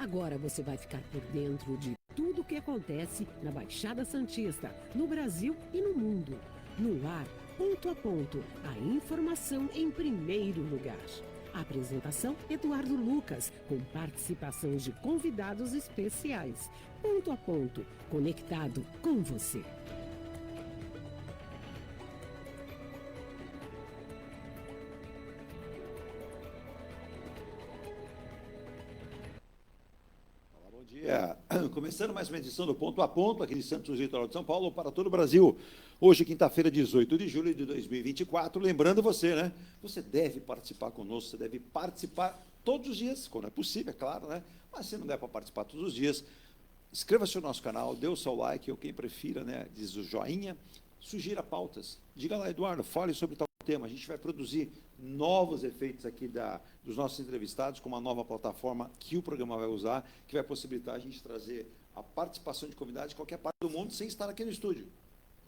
Agora você vai ficar por dentro de tudo o que acontece na Baixada Santista, no Brasil e no mundo. No ar, ponto a ponto, a informação em primeiro lugar. A apresentação, Eduardo Lucas, com participação de convidados especiais. Ponto a ponto, conectado com você. Começando mais uma edição do Ponto a Ponto, aqui de Santos, Litoral de São Paulo, para todo o Brasil. Hoje, quinta-feira, 18 de julho de 2024. Lembrando você, né? Você deve participar conosco, você deve participar todos os dias, quando é possível, é claro, né? Mas se não der para participar todos os dias, inscreva-se no nosso canal, dê o seu like, ou quem prefira, né? Diz o joinha, sugira pautas. Diga lá, Eduardo, fale sobre tal tema. A gente vai produzir novos efeitos aqui dos nossos entrevistados, com uma nova plataforma que o programa vai usar, que vai possibilitar a gente trazer a participação de convidados de qualquer parte do mundo, sem estar aqui no estúdio.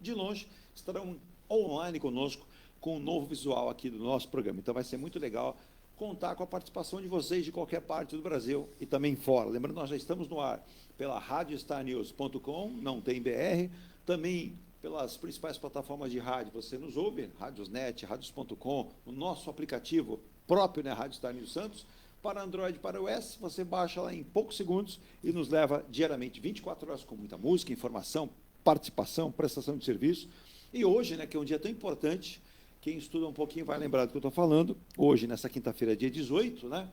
De longe, estarão online conosco, com um novo visual aqui do nosso programa. Então, vai ser muito legal contar com a participação de vocês de qualquer parte do Brasil e também fora. Lembrando, nós já estamos no ar pela radiostarnews.com, não tem BR, também pelas principais plataformas de rádio, você nos ouve, Radiosnet, Radios.com, o nosso aplicativo próprio, né, Rádio Star News Santos, para Android e para iOS, você baixa lá em poucos segundos e nos leva diariamente, 24 horas, com muita música, informação, participação, prestação de serviço. E hoje, né, que é um dia tão importante, quem estuda um pouquinho vai lembrar do que eu estou falando, hoje, nessa quinta-feira, dia 18, né,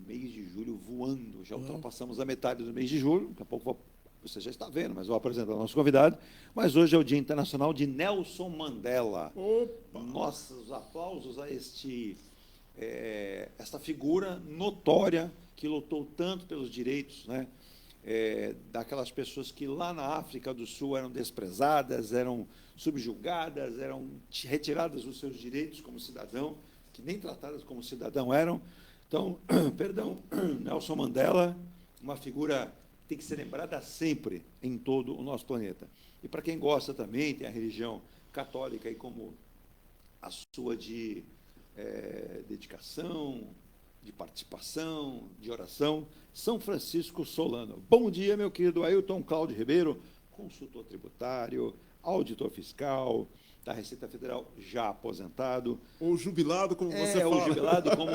mês de julho voando, já ultrapassamos a metade do mês de julho, daqui a pouco você já está vendo, mas vou apresentar o nosso convidado. Mas hoje é o Dia Internacional de Nelson Mandela. Opa. Nossos aplausos a esta figura notória que lutou tanto pelos direitos, né, daquelas pessoas que lá na África do Sul eram desprezadas, eram subjugadas, eram retiradas os seus direitos como cidadão, que nem tratadas como cidadão eram. Então, perdão, Nelson Mandela, uma figura tem que ser lembrada sempre em todo o nosso planeta. E para quem gosta também, tem a religião católica aí como a sua de dedicação, de participação, de oração, São Francisco Solano. Bom dia, meu querido Ailton Cláudio Ribeiro, consultor tributário, auditor fiscal da Receita Federal, já aposentado. Ou jubilado, como você fala. Ou jubilado, como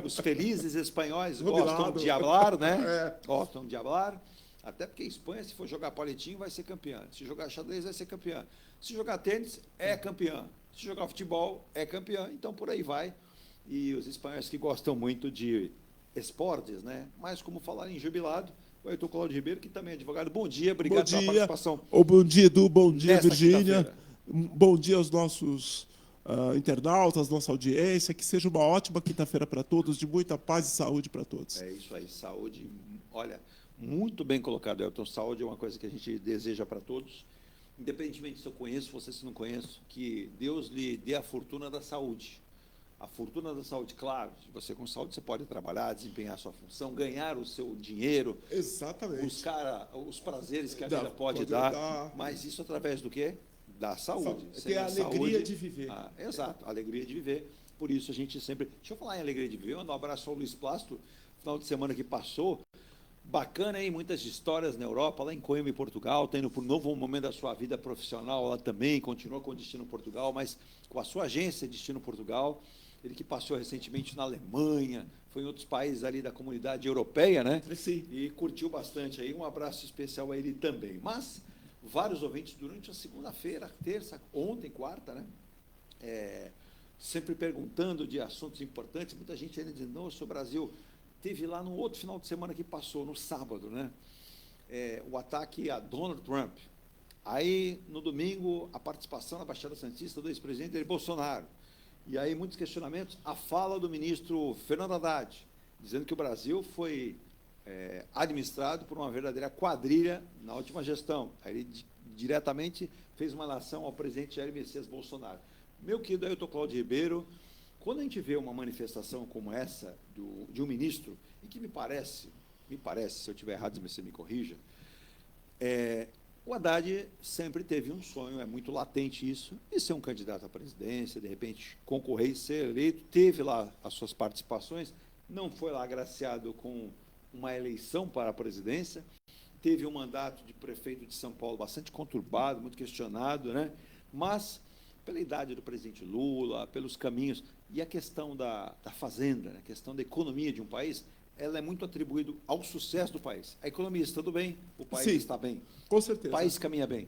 os felizes espanhóis gostam de falar, né? Gostam de falar. Até porque a Espanha, se for jogar palitinho, vai ser campeã. Se jogar xadrez, vai ser campeã. Se jogar tênis, é campeã. Se jogar futebol, é campeã. Então, por aí vai. E os espanhóis que gostam muito de esportes, né? Mas, como falar em jubilado, o Ailton Cláudio Ribeiro, que também é advogado. Bom dia, obrigado pela participação. Bom dia, Edu. Bom dia, Virgínia. Bom dia aos nossos internautas, nossa audiência. Que seja uma ótima quinta-feira para todos, de muita paz e saúde para todos. É isso aí, saúde. Olha, muito bem colocado, Ailton. Saúde é uma coisa que a gente deseja para todos, independentemente se eu conheço, você se não conheço, que Deus lhe dê a fortuna da saúde. A fortuna da saúde, claro, se você com saúde você pode trabalhar, desempenhar a sua função, ganhar o seu dinheiro, exatamente, buscar os prazeres que a vida pode dar, mas isso através do quê? Da saúde. Ter a alegria de viver. Exato, a alegria de viver. Por isso a gente sempre... Deixa eu falar em alegria de viver, mandar um abraço ao Luiz Plasto, final de semana que passou. Bacana, hein? Muitas histórias na Europa, lá em Coimbra, em Portugal, tendo por um novo momento da sua vida profissional lá também, continua com Destino Portugal, mas com a sua agência Destino Portugal, ele que passou recentemente na Alemanha, foi em outros países ali da comunidade europeia, né? Sim. E curtiu bastante aí, um abraço especial a ele também. Mas vários ouvintes durante a segunda-feira, terça, ontem, quarta, né? Sempre perguntando de assuntos importantes, muita gente ainda diz, nossa, o Brasil... Teve lá no outro final de semana que passou, no sábado, né? O ataque a Donald Trump. Aí, no domingo, a participação na Baixada Santista do ex-presidente Jair Bolsonaro. E aí, muitos questionamentos. A fala do ministro Fernando Haddad, dizendo que o Brasil foi administrado por uma verdadeira quadrilha na última gestão. Aí ele diretamente fez uma nação ao presidente Jair Messias Bolsonaro. Meu querido Ailton Cláudio Ribeiro, quando a gente vê uma manifestação como essa de um ministro, e que me parece, se eu estiver errado, você me corrija, o Haddad sempre teve um sonho, é muito latente isso, de ser um candidato à presidência, de repente concorrer e ser eleito, teve lá as suas participações, não foi lá agraciado com uma eleição para a presidência, teve um mandato de prefeito de São Paulo bastante conturbado, muito questionado, né? Mas pela idade do presidente Lula, pelos caminhos, e a questão da fazenda, a questão da economia de um país, ela é muito atribuída ao sucesso do país. A economia estando bem, o país Sim, está bem. com certeza. O país caminha bem.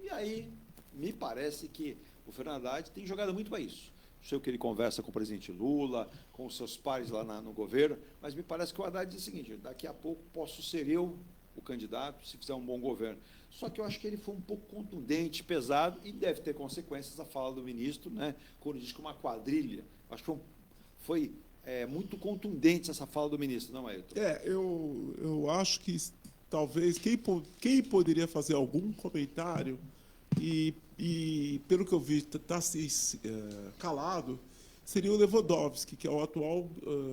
E aí, me parece que o Fernando Haddad tem jogado muito para isso. Sei que ele conversa com o presidente Lula, com os seus pares lá no governo, mas me parece que o Haddad diz o seguinte: daqui a pouco posso ser eu o candidato, se fizer um bom governo. Só que eu acho que ele foi um pouco contundente, pesado, e deve ter consequências a fala do ministro, né, quando diz que uma quadrilha. Acho que foi muito contundente essa fala do ministro, não é, Ailton? Eu acho que talvez quem poderia fazer algum comentário e pelo que eu vi está calado seria o Lewandowski, que é o atual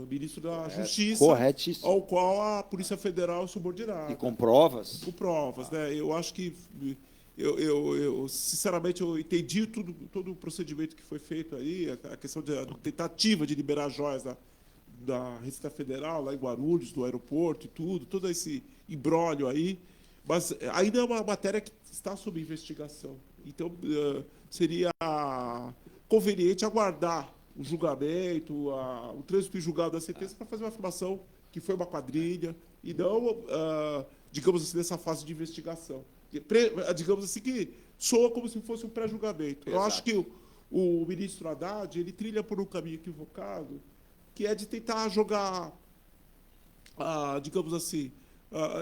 ministro da Justiça, corretíssimo, ao qual a Polícia Federal é subordinada. E com provas? Com provas, né? Eu acho que eu sinceramente eu entendi todo o procedimento que foi feito aí, a questão da tentativa de liberar joias da Receita Federal lá em Guarulhos, do aeroporto e tudo, todo esse imbróglio aí, mas ainda é uma matéria que está sob investigação. Então seria conveniente aguardar o julgamento, o trânsito em julgado da sentença para fazer uma afirmação que foi uma quadrilha e não, digamos assim, nessa fase de investigação. Digamos assim, que soa como se fosse um pré-julgamento. Eu acho que o ministro Haddad ele trilha por um caminho equivocado, que é de tentar jogar, digamos assim,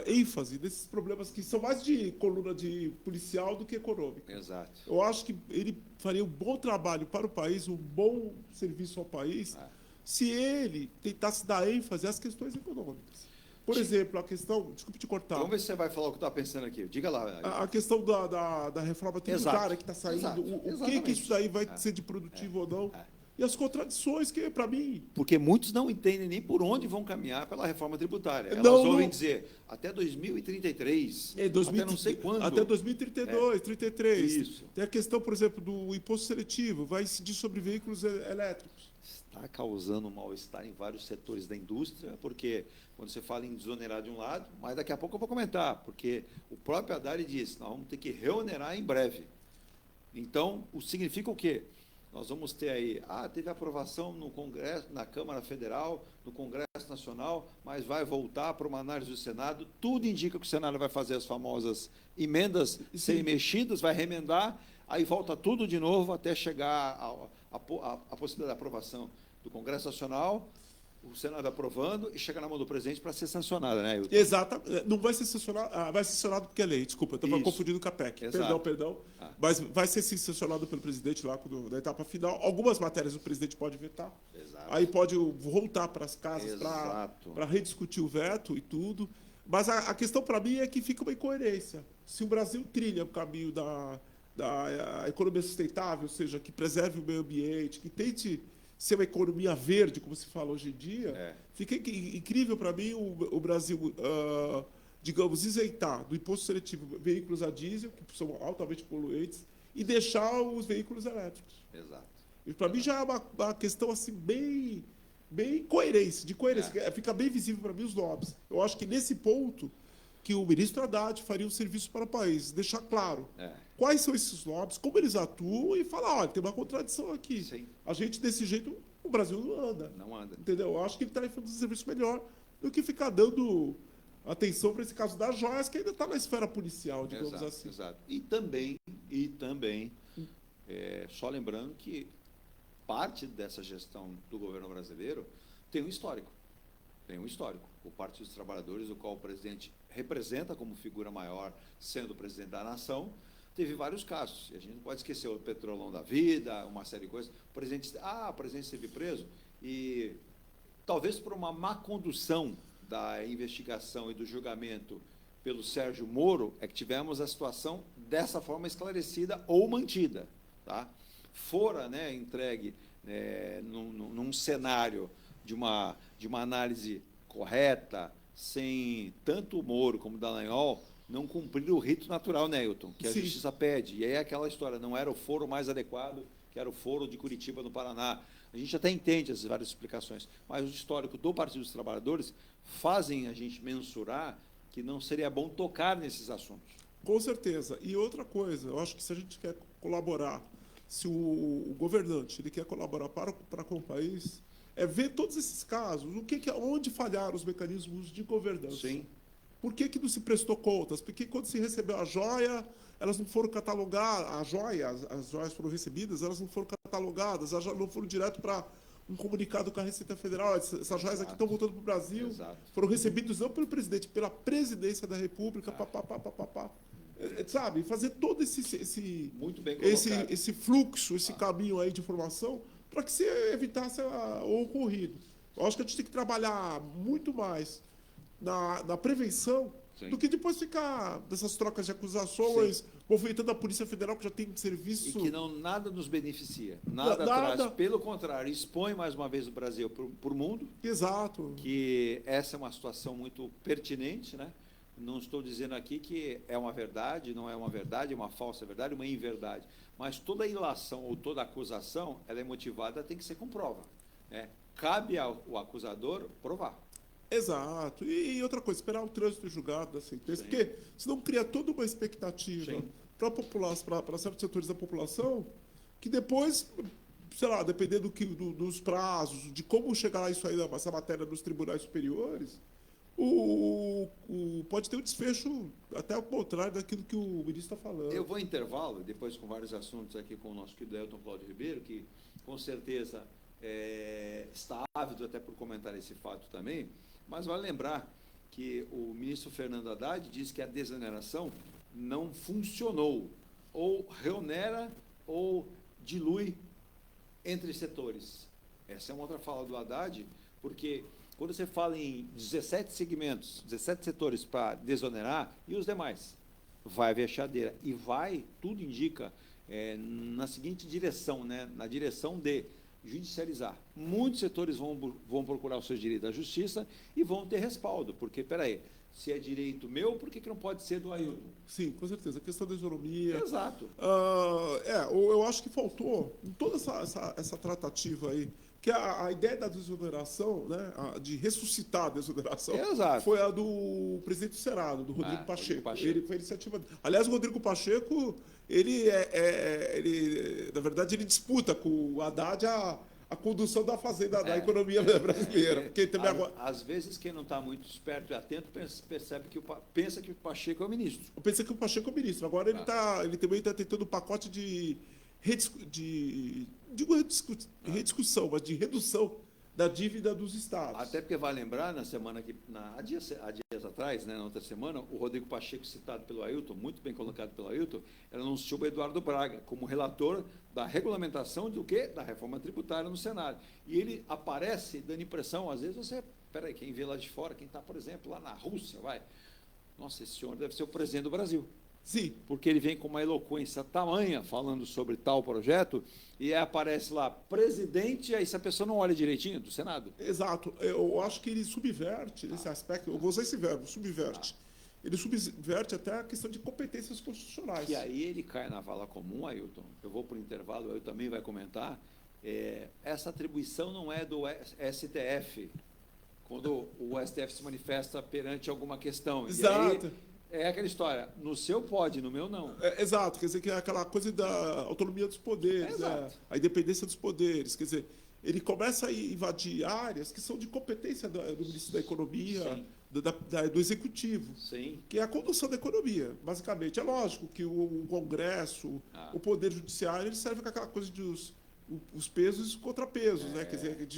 ênfase nesses problemas que são mais de coluna de policial do que econômica. Exato. Eu acho que ele faria um bom trabalho para o país, um bom serviço ao país, se ele tentasse dar ênfase às questões econômicas. Por exemplo, a questão... Desculpe te cortar. Vamos ver se você vai falar o que está pensando aqui. Diga lá. A questão da reforma tributária que está saindo. Exato. O que isso daí vai ser de produtivo ou não. E as contradições que, para mim... Porque muitos não entendem nem por onde vão caminhar pela reforma tributária. Elas Não, ouvem dizer até 2033, até não sei quando. Até 2032, 33. Isso. Tem a questão, por exemplo, do imposto seletivo. Vai incidir sobre veículos elétricos. Está causando um mal-estar em vários setores da indústria, porque quando você fala em desonerar de um lado, mas daqui a pouco eu vou comentar, porque o próprio Haddad disse, nós vamos ter que reonerar em breve. Então, significa o quê? Nós vamos ter aí, teve aprovação no Congresso, na Câmara Federal, no Congresso Nacional, mas vai voltar para uma análise do Senado. Tudo indica que o Senado vai fazer as famosas emendas sem mexidas, vai remendar, aí volta tudo de novo até chegar a possibilidade de aprovação do Congresso Nacional, o Senado aprovando e chega na mão do presidente para ser sancionada, né, Ailton? Exato. Não vai ser sancionado, vai ser sancionado porque é lei, desculpa, eu estava confundindo com a PEC. Exato. Perdão. Mas vai ser sim sancionado pelo presidente lá na etapa final. Algumas matérias o presidente pode vetar. Exato. Aí pode voltar para as casas para rediscutir o veto e tudo. Mas a questão para mim é que fica uma incoerência. Se o Brasil trilha o caminho da economia sustentável, ou seja, que preserve o meio ambiente, que tente ser uma economia verde, como se fala hoje em dia, fica incrível para mim o Brasil, digamos, isentar do imposto seletivo veículos a diesel, que são altamente poluentes, e deixar os veículos elétricos. Exato. E para mim já é uma questão assim bem de coerência. Fica bem visível para mim os lobbies. Eu acho que nesse ponto que o ministro Haddad faria um serviço para o país, deixar claro quais são esses lobbies, como eles atuam e falar, olha, tem uma contradição aqui. Sim. A gente, desse jeito, o Brasil não anda. Não anda. Entendeu? Eu acho que ele está fazendo um serviço melhor do que ficar dando atenção para esse caso das joias, que ainda está na esfera policial, digamos assim. Exato. E também só lembrando que parte dessa gestão do governo brasileiro tem um histórico. O Partido dos Trabalhadores, o qual o presidente representa como figura maior, sendo o presidente da nação, teve vários casos. E a gente não pode esquecer o Petrolão da Vida, uma série de coisas. O presidente esteve preso e talvez por uma má condução da investigação e do julgamento pelo Sérgio Moro, é que tivemos a situação dessa forma esclarecida ou mantida. Tá? Fora entregue num cenário de uma análise correta, sem tanto o Moro como o Dallagnol não cumprir o rito natural, né, Ailton? Que a justiça pede. E aí é aquela história, não era o foro mais adequado que que era o Foro de Curitiba, no Paraná. A gente até entende as várias explicações, mas o histórico do Partido dos Trabalhadores fazem a gente mensurar que não seria bom tocar nesses assuntos. Com certeza. E outra coisa, eu acho que se a gente quer colaborar, se o governante ele quer colaborar para com o país, é ver todos esses casos, onde falharam os mecanismos de governança. Sim. Por que não se prestou contas? Porque quando se recebeu a joia, elas não foram catalogadas, as joias foram recebidas, elas não foram catalogadas, elas não foram direto para um comunicado com a Receita Federal. Essas joias aqui estão voltando para o Brasil, foram recebidas não pelo presidente, pela presidência da República, sabe? Fazer todo muito bem esse fluxo, esse caminho aí de informação, para que se evitasse o ocorrido. Eu acho que a gente tem que trabalhar muito mais na prevenção, sim, do que depois ficar dessas trocas de acusações, movimentando a Polícia Federal, que já tem serviço... E que nada nos beneficia, nada traz. Pelo contrário, expõe mais uma vez o Brasil para o mundo. Exato. Que essa é uma situação muito pertinente, né? Não estou dizendo aqui que é uma verdade, não é uma verdade, é uma falsa verdade, uma inverdade. Mas toda ilação ou toda acusação, ela é motivada, tem que ser com prova, né? Cabe ao acusador provar. Exato. E outra coisa, esperar o trânsito julgado da sentença, porque senão cria toda uma expectativa para a população, para certos setores da população, que depois, sei lá, dependendo dos prazos, de como chegar isso aí, essa matéria nos tribunais superiores, pode ter um desfecho até ao contrário daquilo que o ministro está falando. Eu vou em intervalo, depois com vários assuntos aqui com o nosso querido Elton Cláudio Ribeiro, que com certeza está ávido até por comentar esse fato também, mas vale lembrar que o ministro Fernando Haddad disse que a desoneração não funcionou, ou reonera ou dilui entre setores. Essa é uma outra fala do Haddad, porque quando você fala em 17 segmentos, 17 setores para desonerar, e os demais? Vai haver chadeira. E tudo indica, na seguinte direção, né? Na direção de judicializar. Muitos setores vão procurar os seus direitos à justiça e vão ter respaldo, porque, peraí, se é direito meu, por que não pode ser do Ailton? Sim, com certeza. A questão da isonomia. Exato. Eu acho que faltou, em toda essa tratativa aí, que a ideia da desoneração, né, de ressuscitar a desoneração, foi a do presidente do Senado, do Rodrigo Pacheco. Ele foi iniciativa. Aliás, o Rodrigo Pacheco, ele na verdade, ele disputa com o Haddad a condução da fazenda, da economia brasileira. Porque também às vezes, quem não está muito esperto e atento pensa que o Pacheco é o ministro. Pensa que o Pacheco é o ministro. Agora ele também está tentando um pacote de rediscussão, mas de redução da dívida dos estados. Até porque vai lembrar, há dias atrás, né, na outra semana, o Rodrigo Pacheco, citado pelo Ailton, muito bem colocado pelo Ailton, ele anunciou o Eduardo Braga como relator da regulamentação do quê? Da reforma tributária no Senado. E ele aparece dando impressão, às vezes peraí, quem vê lá de fora, quem está, por exemplo, lá na Rússia, nossa, esse senhor deve ser o presidente do Brasil. Sim. Porque ele vem com uma eloquência tamanha falando sobre tal projeto e aparece lá, presidente, aí se a pessoa não olha direitinho, do Senado. Exato. Eu acho que ele subverte esse aspecto, eu vou usar esse verbo, subverte. Ele subverte até a questão de competências constitucionais. E aí ele cai na vala comum, Ailton. Eu vou para o intervalo, eu também vai comentar. Essa atribuição não é do STF, quando o STF se manifesta perante alguma questão. Exato. E aí, é aquela história, no seu pode, no meu não. Exato, quer dizer, que é aquela coisa da autonomia dos poderes, né? A independência dos poderes, quer dizer, ele começa a invadir áreas que são de competência do ministro da Economia, do Executivo, Sim. Que é a condução da economia, basicamente. É lógico que o Congresso, o Poder Judiciário, ele serve com aquela coisa de os pesos e os contrapesos, né? Quer dizer,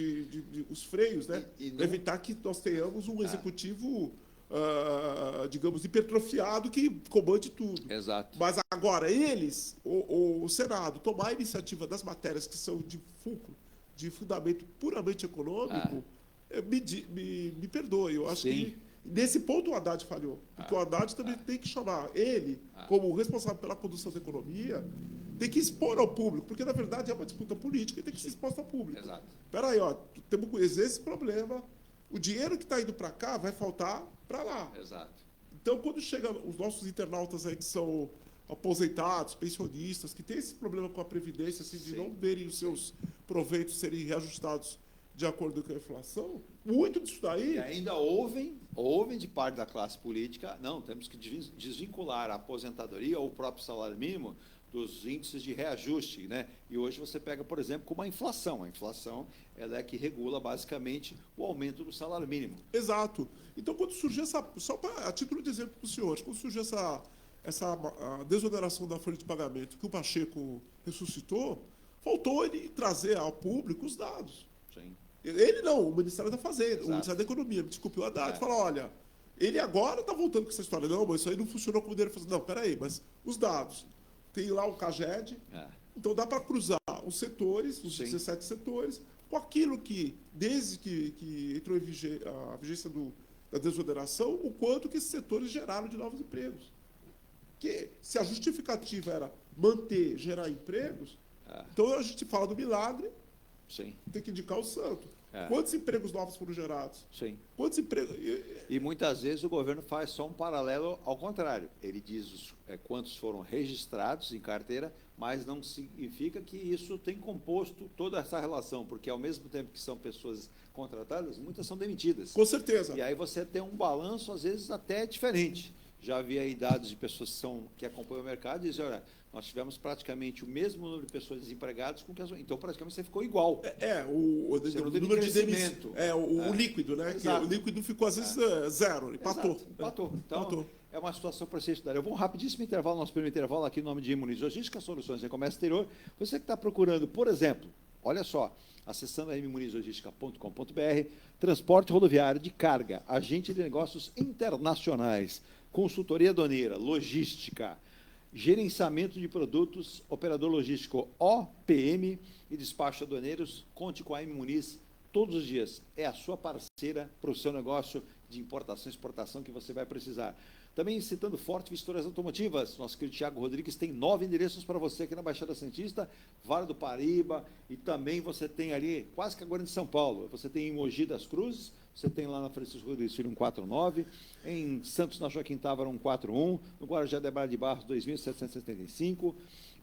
os freios, né? Para evitar que nós tenhamos um Executivo... digamos, hipertrofiado que comande tudo. Exato. Mas agora, o Senado, tomar a iniciativa das matérias que são de fulcro, de fundamento puramente econômico, me perdoe. Eu acho que nesse ponto o Haddad falhou. Porque o Haddad também tem que chamar ele, como responsável pela condução da economia, tem que expor ao público, porque na verdade é uma disputa política e tem que ser exposta ao público. Exato. Espera aí, temos esse problema. O dinheiro que está indo para cá vai faltar para lá. Exato. Então, quando chega os nossos internautas aí que são aposentados, pensionistas, que têm esse problema com a Previdência, assim, de Sim. não verem os seus proveitos serem reajustados de acordo com a inflação, muito disso daí... E ainda ouvem de parte da classe política, não, temos que desvincular a aposentadoria ou o próprio salário mínimo dos índices de reajuste, né? E hoje você pega, por exemplo, como a inflação. A inflação, ela é que regula basicamente o aumento do salário mínimo. Exato. Então, quando surgiu essa... Só a título de exemplo para os senhores, quando surgiu essa a desoneração da folha de pagamento que o Pacheco ressuscitou, faltou ele trazer ao público os dados. Sim. Ele não, o Ministério da Fazenda, Exato. o Ministério da Economia, me desculpe, o Haddad, É. fala, olha, ele agora está voltando com essa história. Não, mas isso aí não funcionou como ele falou. Não, peraí, mas os dados. Tem lá o CAGED, então dá para cruzar os setores, os Sim. 17 setores, com aquilo que, desde que entrou em a vigência da desoneração, o quanto que esses setores geraram de novos empregos. Que se a justificativa era manter, gerar empregos, então a gente fala do milagre, Sim. tem que indicar o santo. É. Quantos empregos novos foram gerados? Sim. Quantos empregos... E muitas vezes o governo faz só um paralelo ao contrário. Ele diz quantos foram registrados em carteira, mas não significa que isso tem composto toda essa relação, porque ao mesmo tempo que são pessoas contratadas, muitas são demitidas. Com certeza. E aí você tem um balanço, às vezes, até diferente. Já vi aí dados de pessoas que acompanham o mercado e dizem, olha, nós tivemos praticamente o mesmo número de pessoas desempregadas, então praticamente você ficou igual. O Você não teve número de crescimento. o líquido, né? Que Exato. o líquido ficou, às vezes, zero, empatou. Exato, empatou. Então, Empatou. é uma situação para ser estudada. Eu vou um rapidíssimo intervalo, nosso primeiro intervalo aqui no nome de Imuniz Logística, Soluções em Comércio Exterior. Você que está procurando, por exemplo, olha só, acessando a mmunizlogistica.com.br, transporte rodoviário de carga, agente de negócios internacionais, consultoria aduaneira, logística, gerenciamento de produtos, operador logístico OPM e despacho aduaneiros, conte com a Muniz todos os dias. É a sua parceira para o seu negócio de importação e exportação que você vai precisar. Também citando Forte Vistoras Automotivas, nosso querido Thiago Rodrigues tem 9 endereços para você aqui na Baixada Santista, Vale do Paraíba, e também você tem ali, quase que agora em São Paulo, você tem em Mogi das Cruzes, você tem lá na Francisco Rodrigues Filho 149, em Santos, na Joaquim Távora 141, no Guarujá de Barra de Barros 2775,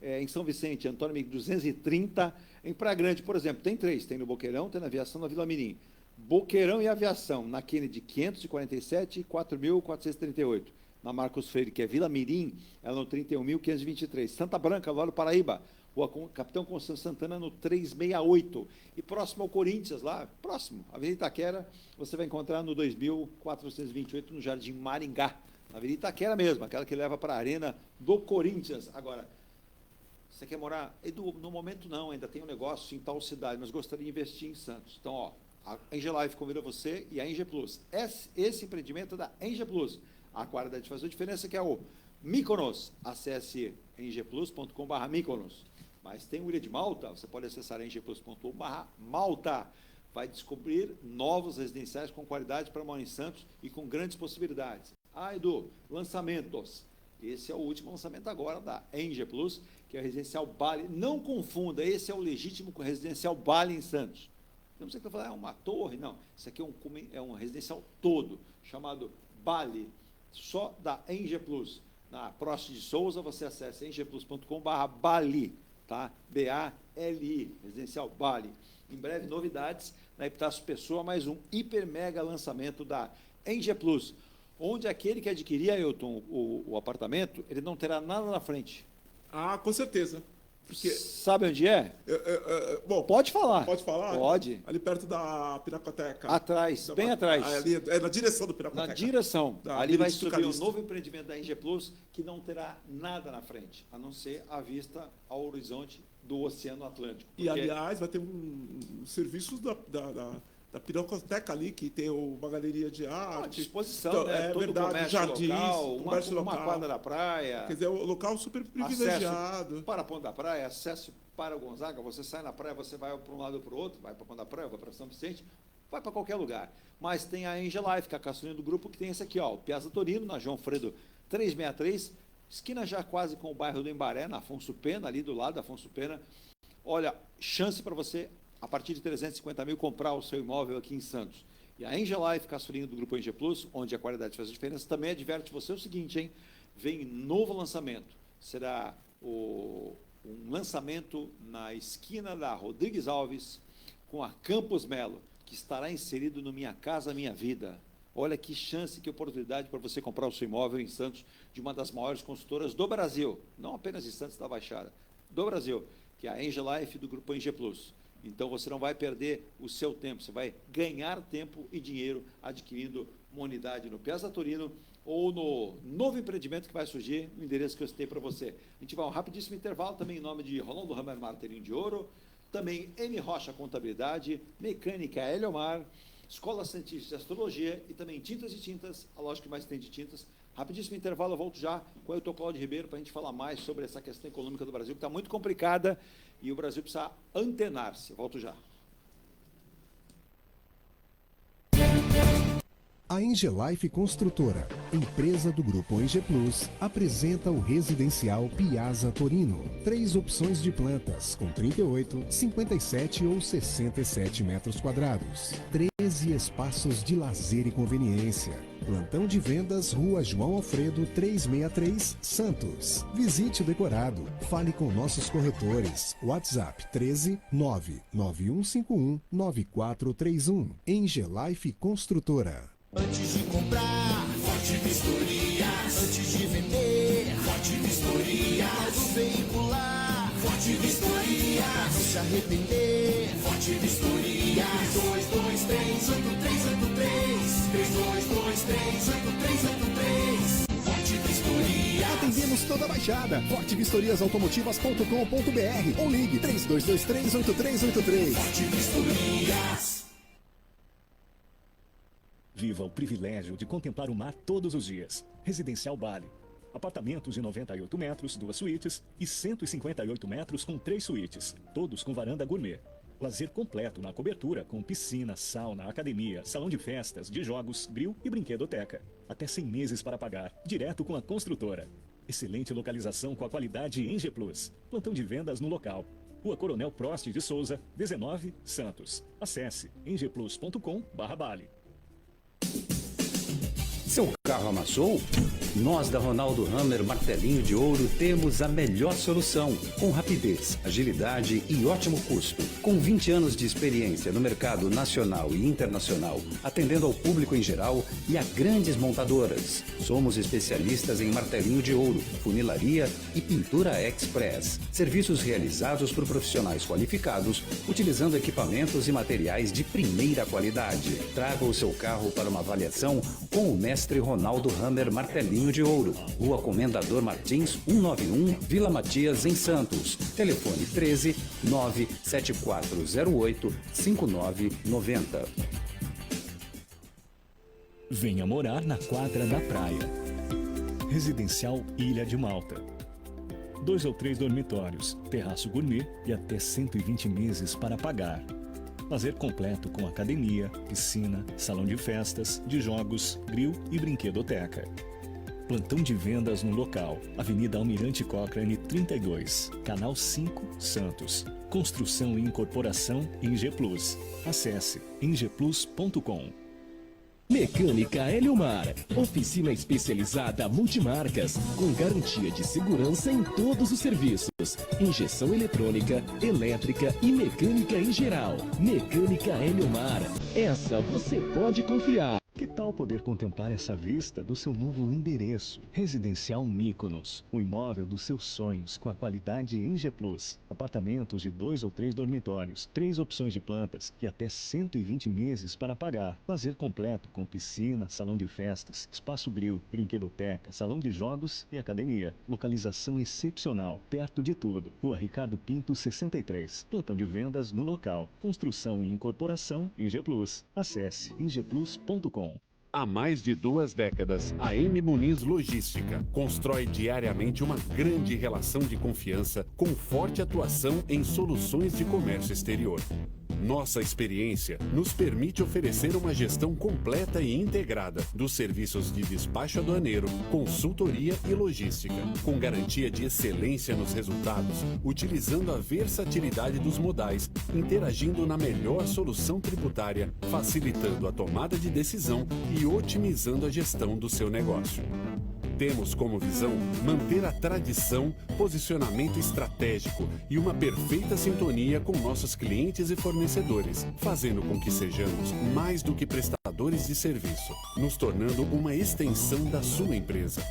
em São Vicente, Antônio Miguel 230, em Praia Grande, por exemplo, tem 3, tem no Boqueirão, tem na Aviação, na Vila Mirim. Boqueirão e Aviação, na Kennedy 547 e 4.438. Na Marcos Freire, que é Vila Mirim, ela no 31.523. Santa Branca, lá no Paraíba, Rua Capitão Constâncio Santana, no 368. E próximo ao Corinthians, lá, próximo, Avenida Itaquera, você vai encontrar no 2.428, no Jardim Maringá. Na Avenida Itaquera mesmo, aquela que leva para a Arena do Corinthians. Agora, você quer morar? Edu, no momento não, ainda tem um negócio em tal cidade, mas gostaria de investir em Santos. Então, ó, a Engelife convida você e a Enge Plus. Esse empreendimento é da Enge Plus. A qualidade faz a diferença, que é o Mykonos. Acesse engeplus.com/Mykonos. Mas tem o Ilha de Malta, você pode acessar engeplus.com/Malta. Vai descobrir novos residenciais com qualidade para morar em Santos e com grandes possibilidades. Ah, Edu, lançamentos. Esse é o último lançamento agora da Enge Plus, que é o residencial Bali. Não confunda, esse é o legítimo residencial Bali em Santos. Não sei o que eu falar, é uma torre, não. Isso aqui é um residencial todo, chamado Bali, só da Enge Plus. Na Prost de Souza, você acessa engeplus.com/Bali, tá? B-A-L-I, residencial Bali. Em breve, novidades na Epitácio Pessoa, mais um hiper mega lançamento da Enge Plus, onde aquele que adquirir, Ailton, o apartamento, ele não terá nada na frente. Ah, com certeza. Porque, sabe onde é? bom, Pode falar. Pode falar? Pode. Ali perto da Pinacoteca. Atrás, bem atrás. Ali, na direção do Pinacoteca. Na direção. Da Ali vai Benedito subir o Calixto. novo empreendimento da Enge Plus, que não terá nada na frente, a não ser a vista ao horizonte do Oceano Atlântico. E, aliás, vai ter um serviço da Pinacoteca ali, que tem uma galeria de à arte. disposição, Então, né? Todo verdade, comércio jardins, local, comércio uma local. quadra da praia. Quer dizer, é um local super privilegiado. Acesso para a Ponta da Praia, acesso para o Gonzaga, você sai na praia, você vai para um lado ou para o outro, vai para a Ponta da Praia, vai para São Vicente, vai para qualquer lugar. Mas tem a Engelife, que é a caçulinha do grupo, que tem esse aqui, ó, o Piazza Torino, na João Fredo 363, esquina já quase com o bairro do Embaré, na Afonso Pena, ali do lado da Afonso Pena. Olha, chance para você, a partir de 350 mil, comprar o seu imóvel aqui em Santos. E a Engelife, caçulinha do grupo Enge Plus, onde a qualidade faz a diferença, também adverte você o seguinte, hein? Vem novo lançamento. será um lançamento na esquina da Rodrigues Alves com a Campos Melo, que estará inserido no Minha Casa Minha Vida. Olha que chance, que oportunidade para você comprar o seu imóvel em Santos, de uma das maiores construtoras do Brasil, não apenas em Santos da Baixada, do Brasil, que é a Engie Life do Grupo Engie Plus. Então você não vai perder o seu tempo, você vai ganhar tempo e dinheiro adquirindo uma unidade no Piazza Torino ou no novo empreendimento que vai surgir, no endereço que eu citei para você. A gente vai a um rapidíssimo intervalo, também em nome de Ronaldo Hammer Martelinho de Ouro, também M. Rocha Contabilidade, Mecânica Heliomar, Escola Científica de Astrologia e também Tintas e Tintas, a loja que mais tem de tintas. Rapidíssimo intervalo, eu volto já com o Dr. Cláudio Ribeiro para a gente falar mais sobre essa questão econômica do Brasil, que está muito complicada e o Brasil precisa antenar-se. Volto já. A Engie Life Construtora, empresa do Grupo Engie Plus, apresenta o residencial Piazza Torino. 3 opções de plantas, com 38, 57 ou 67 metros quadrados. 13 espaços de lazer e conveniência. Plantão de vendas, Rua João Alfredo, 363, Santos. Visite o decorado. Fale com nossos corretores. WhatsApp 13 99151 9431. Engie Life Construtora. Antes de comprar, Forte Vistorias. Antes de vender, Forte Vistorias. Novo veicular, Forte Vistorias. Pra não se arrepender, Forte Vistorias. 322383. 322383. Forte Vistorias. Atendemos toda a Baixada. fortevistoriasautomotivas.com.br ou ligue 32238383. Forte Vistorias. Viva o privilégio de contemplar o mar todos os dias. Residencial Bali. Apartamentos de 98 metros, 2 suítes e 158 metros com 3 suítes, todos com varanda gourmet. Lazer completo na cobertura com piscina, sauna, academia, salão de festas, de jogos, grill e brinquedoteca. Até 100 meses para pagar, direto com a construtora. Excelente localização com a qualidade Engie Plus. Plantão de vendas no local. Rua Coronel Prost de Souza, 19, Santos. Acesse engieplus.com/Bali. Seu carro amassou? Nós da Ronaldo Hammer Martelinho de Ouro temos a melhor solução, com rapidez, agilidade e ótimo custo. Com 20 anos de experiência no mercado nacional e internacional, atendendo ao público em geral e a grandes montadoras. Somos especialistas em martelinho de ouro, funilaria e pintura express. Serviços realizados por profissionais qualificados, utilizando equipamentos e materiais de primeira qualidade. Traga o seu carro para uma avaliação com o mestre Ronaldo Hammer Martelinho de Ouro, Rua Comendador Martins, 191, Vila Matias, em Santos. Telefone 13 97408 5990. Venha morar na quadra da praia. Residencial Ilha de Malta. 2 ou 3 dormitórios, terraço gourmet e até 120 meses para pagar. Lazer completo com academia, piscina, salão de festas, de jogos, grill e brinquedoteca. Plantão de vendas no local. Avenida Almirante Cochrane 32, Canal 5, Santos. Construção e incorporação Engie Plus. Acesse engieplus.com. Mecânica Heliomar, oficina especializada multimarcas, com garantia de segurança em todos os serviços, injeção eletrônica, elétrica e mecânica em geral. Mecânica Heliomar, essa você pode confiar. Que tal poder contemplar essa vista do seu novo endereço? Residencial Mykonos, o imóvel dos seus sonhos com a qualidade Engie Plus. Apartamentos de 2 ou 3 dormitórios, 3 opções de plantas e até 120 meses para pagar. Lazer completo com piscina, salão de festas, espaço grill, brinquedoteca, salão de jogos e academia. Localização excepcional, perto de tudo. Rua Ricardo Pinto 63. Plantão de vendas no local. Construção e incorporação Engie Plus. Acesse engieplus.com. Há mais de 2 décadas, a M. Muniz Logística constrói diariamente uma grande relação de confiança com forte atuação em soluções de comércio exterior. Nossa experiência nos permite oferecer uma gestão completa e integrada dos serviços de despacho aduaneiro, consultoria e logística, com garantia de excelência nos resultados, utilizando a versatilidade dos modais, interagindo na melhor solução tributária, facilitando a tomada de decisão e otimizando a gestão do seu negócio. Temos como visão manter a tradição, posicionamento estratégico e uma perfeita sintonia com nossos clientes e fornecedores, fazendo com que sejamos mais do que prestadores de serviço, nos tornando uma extensão da sua empresa.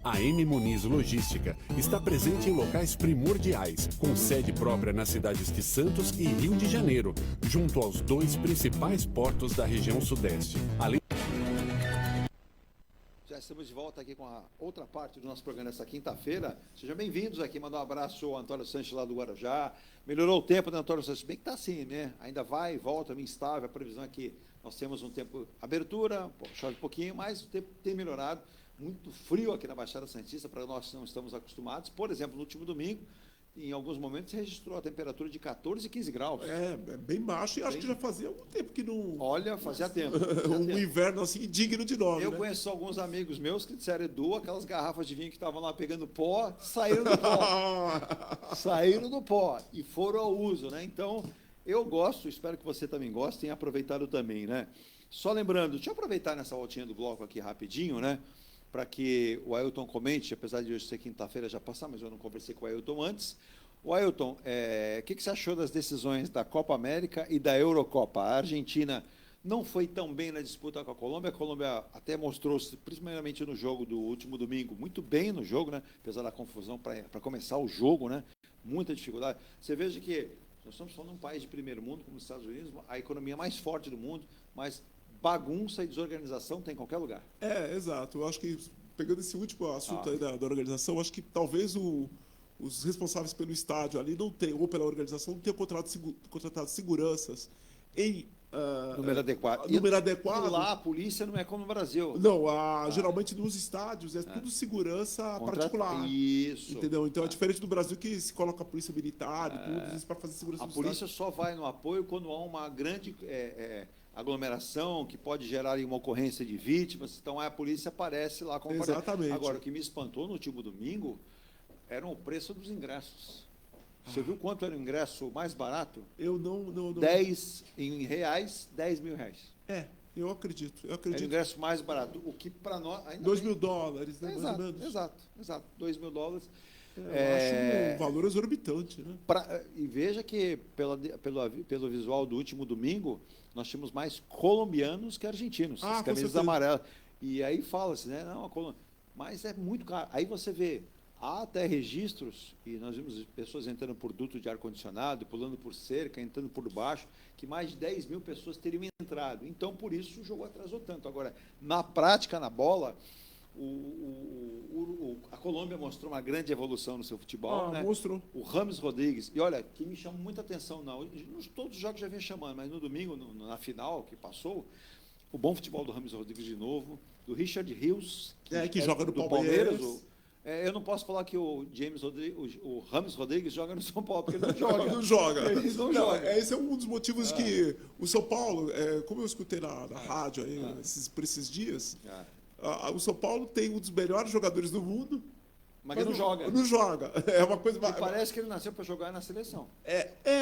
A M Muniz Logística está presente em locais primordiais, com sede própria nas cidades de Santos e Rio de Janeiro, junto aos 2 principais portos da região sudeste. Além Já estamos de volta aqui com a outra parte do nosso programa nessa quinta-feira. Sejam bem-vindos aqui. Mandar um abraço ao Antônio Sanches lá do Guarujá. Melhorou o tempo, né, Antônio Sanches? Bem que está assim, né? Ainda vai e volta, meio instável. A previsão é que nós temos um tempo abertura, chove um pouquinho, mas o tempo tem melhorado. Muito frio aqui na Baixada Santista, para nós não estamos acostumados. Por exemplo, no último domingo, em alguns momentos, registrou a temperatura de 14 e 15 graus. É bem baixo e acho que já fazia algum tempo que não... Olha, fazia tempo. Um inverno assim digno de nome, Eu né? conheço alguns amigos meus que disseram, Edu, aquelas garrafas de vinho que estavam lá pegando pó, saíram do pó. Saíram do pó e foram ao uso, né? Então, eu gosto, espero que você também goste, tenha aproveitado também, né? Só lembrando, deixa eu aproveitar nessa voltinha do bloco aqui rapidinho, né? Para que o Ailton comente, apesar de hoje ser quinta-feira já passar, mas eu não conversei com o Ailton antes. O Ailton, o que você achou das decisões da Copa América e da Eurocopa? A Argentina não foi tão bem na disputa com a Colômbia até mostrou-se, principalmente no jogo do último domingo, muito bem no jogo, né? Apesar da confusão para começar o jogo, né? Muita dificuldade. Você veja que nós estamos falando de um país de primeiro mundo, como os Estados Unidos, a economia mais forte do mundo, mas bagunça e desorganização tem em qualquer lugar. Exato. Eu acho que, pegando esse último assunto aí da organização, acho que talvez os responsáveis pelo estádio ali não tenham, ou pela organização, não tenham contratado seguranças em número adequado. E lá a polícia não é como no Brasil. Não, geralmente nos estádios é tudo segurança particular. Isso. Entendeu? Então é diferente do Brasil que se coloca a polícia militar e tudo isso para fazer segurança do polícia só vai no apoio quando há uma grande aglomeração que pode gerar uma ocorrência de vítimas. Então a polícia aparece lá como Exatamente. Agora, o que me espantou no último domingo era o preço dos ingressos. Você viu quanto era o ingresso mais barato? Eu não. 10 em reais, 10 mil reais. Eu acredito. Era o ingresso mais barato. O que para nós... $2.000, né? Exato. $2.000. Eu acho um valor exorbitante, né? E veja que, pelo visual do último domingo, nós tínhamos mais colombianos que argentinos, as camisas amarelas. E aí fala-se, né? Não, a Colômbia. Mas é muito caro. Aí você vê, há até registros, e nós vimos pessoas entrando por duto de ar-condicionado, pulando por cerca, entrando por baixo, que mais de 10 mil pessoas teriam entrado. Então, por isso, o jogo atrasou tanto. Agora, na prática, na bola, a Colômbia mostrou uma grande evolução no seu futebol. Né? Mostrou. O James Rodrigues, e olha, que me chama muita atenção, todos os jogos já vinha chamando, mas no domingo, na final que passou, o bom futebol do James Rodrigues de novo, do Richard Rios, que joga no do Palmeiras. Eu não posso falar que o James Rodrigues joga no São Paulo, porque ele não joga. Não joga. Eles não jogam. Esse é um dos motivos que o São Paulo, como eu escutei na rádio aí, por esses dias, o São Paulo tem um dos melhores jogadores do mundo, mas não joga. Não joga. É uma coisa... E parece que ele nasceu para jogar na seleção.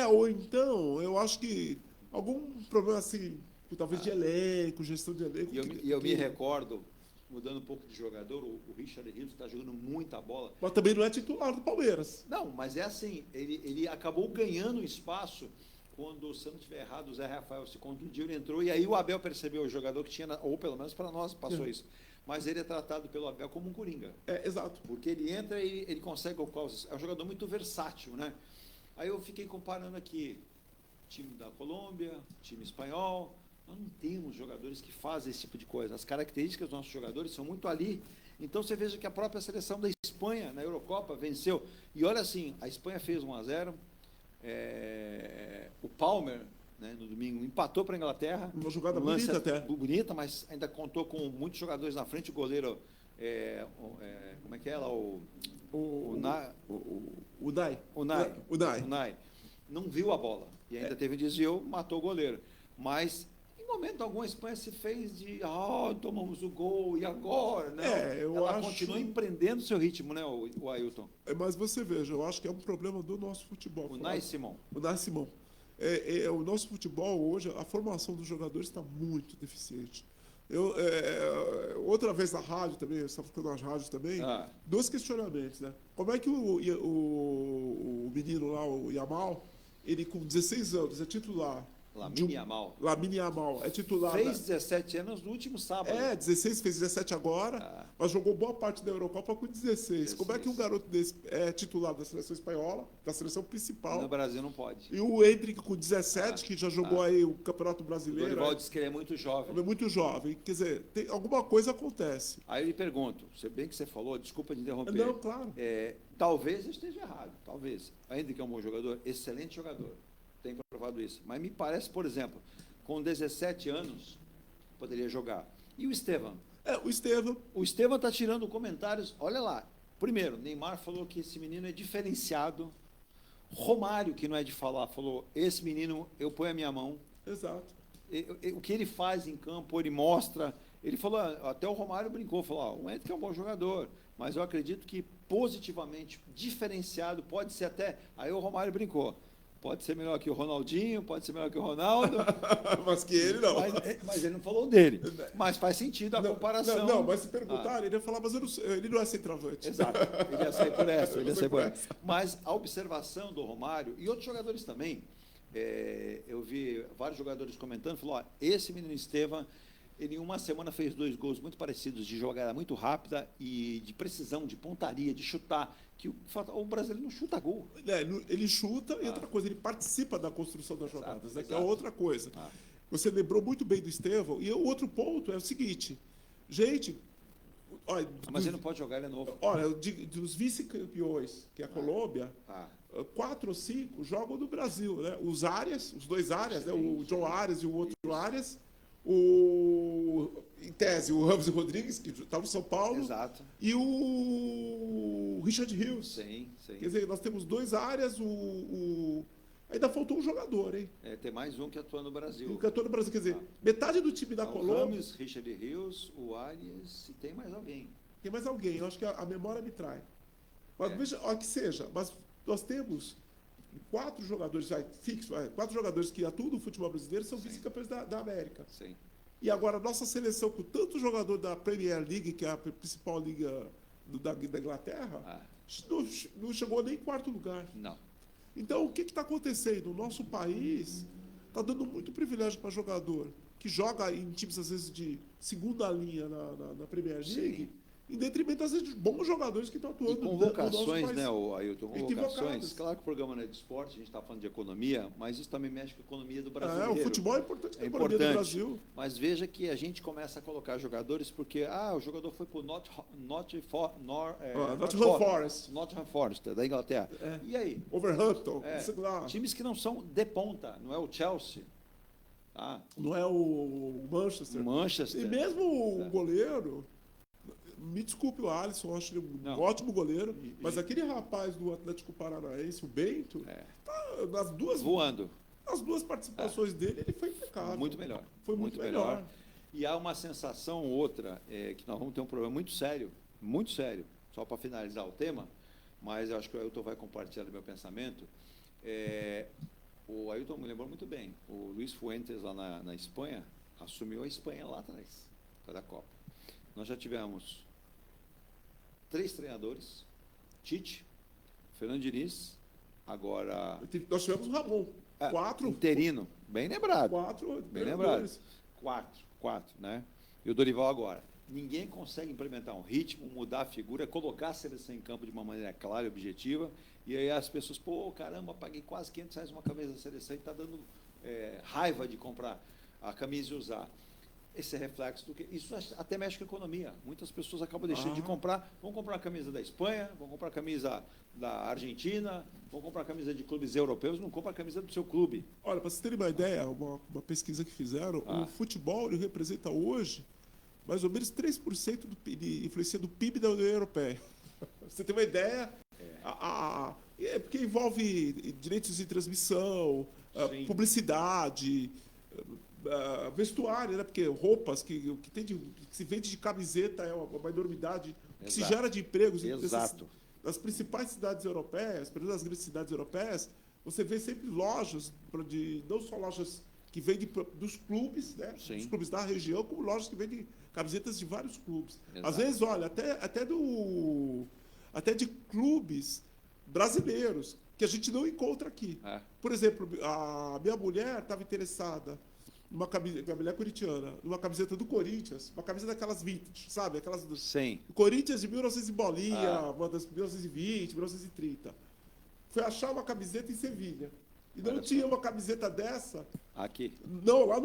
Ou então, eu acho que algum problema assim, talvez de elenco, gestão de elenco. E eu me recordo, mudando um pouco de jogador, o Richard Rios está jogando muita bola. Mas também não é titular do Palmeiras. Não, mas é assim, ele acabou ganhando espaço quando, se eu não estiver errado, o Zé Rafael se contundiu, ele entrou, e aí o Abel percebeu o jogador que tinha, ou pelo menos para nós passou isso. Mas ele é tratado pelo Abel como um coringa. Exato. Porque ele entra e ele consegue é um jogador muito versátil, né? Aí eu fiquei comparando aqui, time da Colômbia, time espanhol. Nós não temos jogadores que fazem esse tipo de coisa. As características dos nossos jogadores são muito ali. Então você veja que a própria seleção da Espanha, na Eurocopa, venceu. E olha assim, a Espanha fez 1-0, o Palmer, né, no domingo, empatou para a Inglaterra. Uma jogada bonita até. Bonita, mas ainda contou com muitos jogadores na frente. O goleiro, como é que é lá? Unai. Não viu a bola. E ainda teve um desvio, matou o goleiro. Mas... Em momento algum, a Espanha se fez de tomamos o gol, e agora? Não, ela continua empreendendo seu ritmo, né, o Ailton? Mas você veja, eu acho que é um problema do nosso futebol. O Nai Simão. O nosso futebol hoje, a formação dos jogadores está muito deficiente. Outra vez na rádio também, eu estava ficando nas rádios também, 2 questionamentos, né? Como é que o menino lá, o Yamal, ele com 16 anos é titular? Lamine Yamal é titular. Fez 17 anos no último sábado. 16, fez 17 agora, mas jogou boa parte da Eurocopa com 16. Como é que um garoto desse é titular da seleção espanhola, da seleção principal? No Brasil não pode. E o Endrick com 17, que já jogou aí o Campeonato Brasileiro. O Dorival disse que ele é muito jovem. É muito jovem. Quer dizer, alguma coisa acontece. Aí eu lhe pergunto, bem que você falou, desculpa de interromper. Não, claro. Talvez eu esteja errado, talvez. O Endrick é um bom jogador, excelente jogador. Tem provado isso. Mas me parece, por exemplo, com 17 anos, poderia jogar. E o Estevão? O Estevão está tirando comentários. Olha lá. Primeiro, Neymar falou que esse menino é diferenciado. Romário, que não é de falar, falou: esse menino, eu ponho a minha mão. Exato. O que ele faz em campo, ele mostra. Ele falou, até o Romário brincou, falou: o Endrick é um bom jogador, mas eu acredito que positivamente, diferenciado, pode ser até. Aí o Romário brincou. Pode ser melhor que o Ronaldinho, pode ser melhor que o Ronaldo. Mas que ele não. Mas ele não falou dele. Mas faz sentido a comparação. Não, mas se perguntarem, ele ia falar, mas ele não é centroavante. Exato. Ele ia sair por essa. Mas a observação do Romário, e outros jogadores também, eu vi vários jogadores comentando, falou, esse menino Estevão, ele em uma semana fez 2 gols muito parecidos, de jogada muito rápida e de precisão, de pontaria, de chutar, que o brasileiro não chuta gol. Ele chuta e outra coisa, ele participa da construção das jogadas, que é outra coisa. Você lembrou muito bem do Estevão, e o outro ponto é o seguinte, gente... Olha, mas ele não pode jogar, ele é novo. Olha, dos vice-campeões, que é a Colômbia, 4 ou 5 jogam no Brasil, né? Os dois Arias, né? O João Arias e o outro Arias, em tese, o Ramos Rodrigues, que estava no São Paulo. Exato. E o Richard Rios. Sim. Quer dizer, nós temos 2 áreas, ainda faltou um jogador, hein? Tem mais um que atua no Brasil. Quer dizer, metade do time da Colômbia... O Ramos, Richard Rios, o Arias, e tem mais alguém. Tem mais alguém, eu acho que a memória me trai. Mas veja, que seja, mas nós temos 4 jogadores fixos, 4 jogadores que atuam no futebol brasileiro são vice-campeões da América. Sim. E agora a nossa seleção, com tanto jogador da Premier League, que é a principal liga da Inglaterra, não chegou nem em 4º lugar. Não. Então, o que está acontecendo? O nosso país está dando muito privilégio para jogador que joga em times, às vezes, de segunda linha na Premier League, em detrimento, às vezes, de bons jogadores que estão atuando no nosso país. Convocações, né, Ailton? Convocações. Claro que o programa não é de esporte, a gente está falando de economia, mas isso também mexe com a economia do brasileiro. O futebol é importante para a economia do Brasil. Mas veja que a gente começa a colocar jogadores porque, o jogador foi para o Nottingham Forest, da Inglaterra. E aí? Overhampton. Times que não são de ponta, não é o Chelsea. Não é o Manchester. E mesmo o goleiro... Me desculpe o Alisson, eu acho ele um ótimo goleiro, mas aquele rapaz do Atlético Paranaense, o Bento, nas duas... Voando. Nas 2 participações dele, ele foi impecável. Muito melhor. Foi muito melhor. E há uma sensação outra, que nós vamos ter um problema muito sério, só para finalizar o tema, mas eu acho que o Ailton vai compartilhar do meu pensamento. O Ailton me lembrou muito bem, o Luis Fuentes, lá na Espanha, assumiu a Espanha lá atrás, da Copa. Nós já tivemos 3 treinadores, Tite, Fernando Diniz, agora... Nós tivemos o Ramon, 4... Interino, bem lembrado. 4 bem lembrado. 4, né? E o Dorival agora. Ninguém consegue implementar um ritmo, mudar a figura, colocar a seleção em campo de uma maneira clara e objetiva, e aí as pessoas, caramba, paguei quase R$500 uma camisa da seleção e está dando raiva de comprar a camisa e usar. Esse é reflexo do que... Isso até mexe com a economia. Muitas pessoas acabam deixando de comprar. Vão comprar a camisa da Espanha, vão comprar a camisa da Argentina, vão comprar a camisa de clubes europeus, não compram a camisa do seu clube. Olha, para vocês terem uma ideia, uma pesquisa que fizeram, o futebol ele representa hoje mais ou menos 3% de influência do PIB da União Europeia. Você tem uma ideia? É porque envolve direitos de transmissão, publicidade... vestuário, né? Porque roupas que se vende de camiseta é uma enormidade, que se gera de empregos. Nas principais cidades europeias, nas grandes cidades europeias, você vê sempre lojas, não só lojas que vende dos clubes, né? Sim. Dos clubes da região, como lojas que vendem camisetas de vários clubes. Exato. Às vezes, olha, até de clubes brasileiros, que a gente não encontra aqui. É. Por exemplo, a minha mulher estava interessada numa camiseta, minha mulher corintiana, numa camiseta do Corinthians, uma camiseta daquelas vintage, sabe? Aquelas do Sim. Corinthians de 1900 e bolinha, uma das 1920, 1930. Foi achar uma camiseta em Sevilha. E não Olha tinha só. uma camiseta dessa. Aqui. Não, lá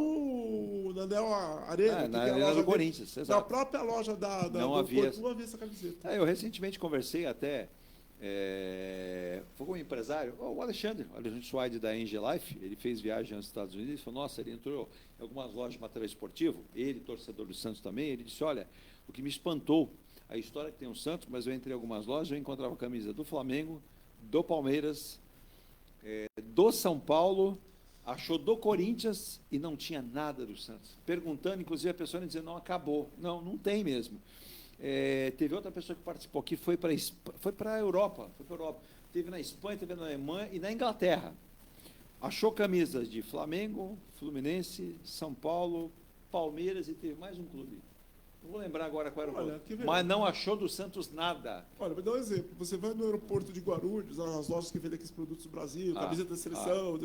na Neo Arena. Na que tem a Arena loja do Corinthians, na exato. própria loja Não do havia Porto, não havia essa camiseta. Eu recentemente conversei até foi com um empresário, o Alexandre Suaide da Angel Life. Ele fez viagem aos Estados Unidos e falou, nossa, ele entrou em algumas lojas de material esportivo, ele, torcedor do Santos também, ele disse, olha, o que me espantou, a história que tem o Santos, mas eu entrei em algumas lojas, eu encontrava camisa do Flamengo, do Palmeiras, do São Paulo, achou do Corinthians e não tinha nada do Santos. Perguntando, inclusive a pessoa dizendo, não, acabou. Não tem mesmo. Teve outra pessoa que participou aqui, foi para a Europa. Teve na Espanha, teve na Alemanha e na Inglaterra. Achou camisas de Flamengo, Fluminense, São Paulo, Palmeiras e teve mais um clube. Não vou lembrar agora qual era o clube. Mas não achou do Santos nada. Olha, vou dar um exemplo. Você vai no aeroporto de Guarulhos, nas lojas que vendem aqueles produtos do Brasil, camiseta da seleção,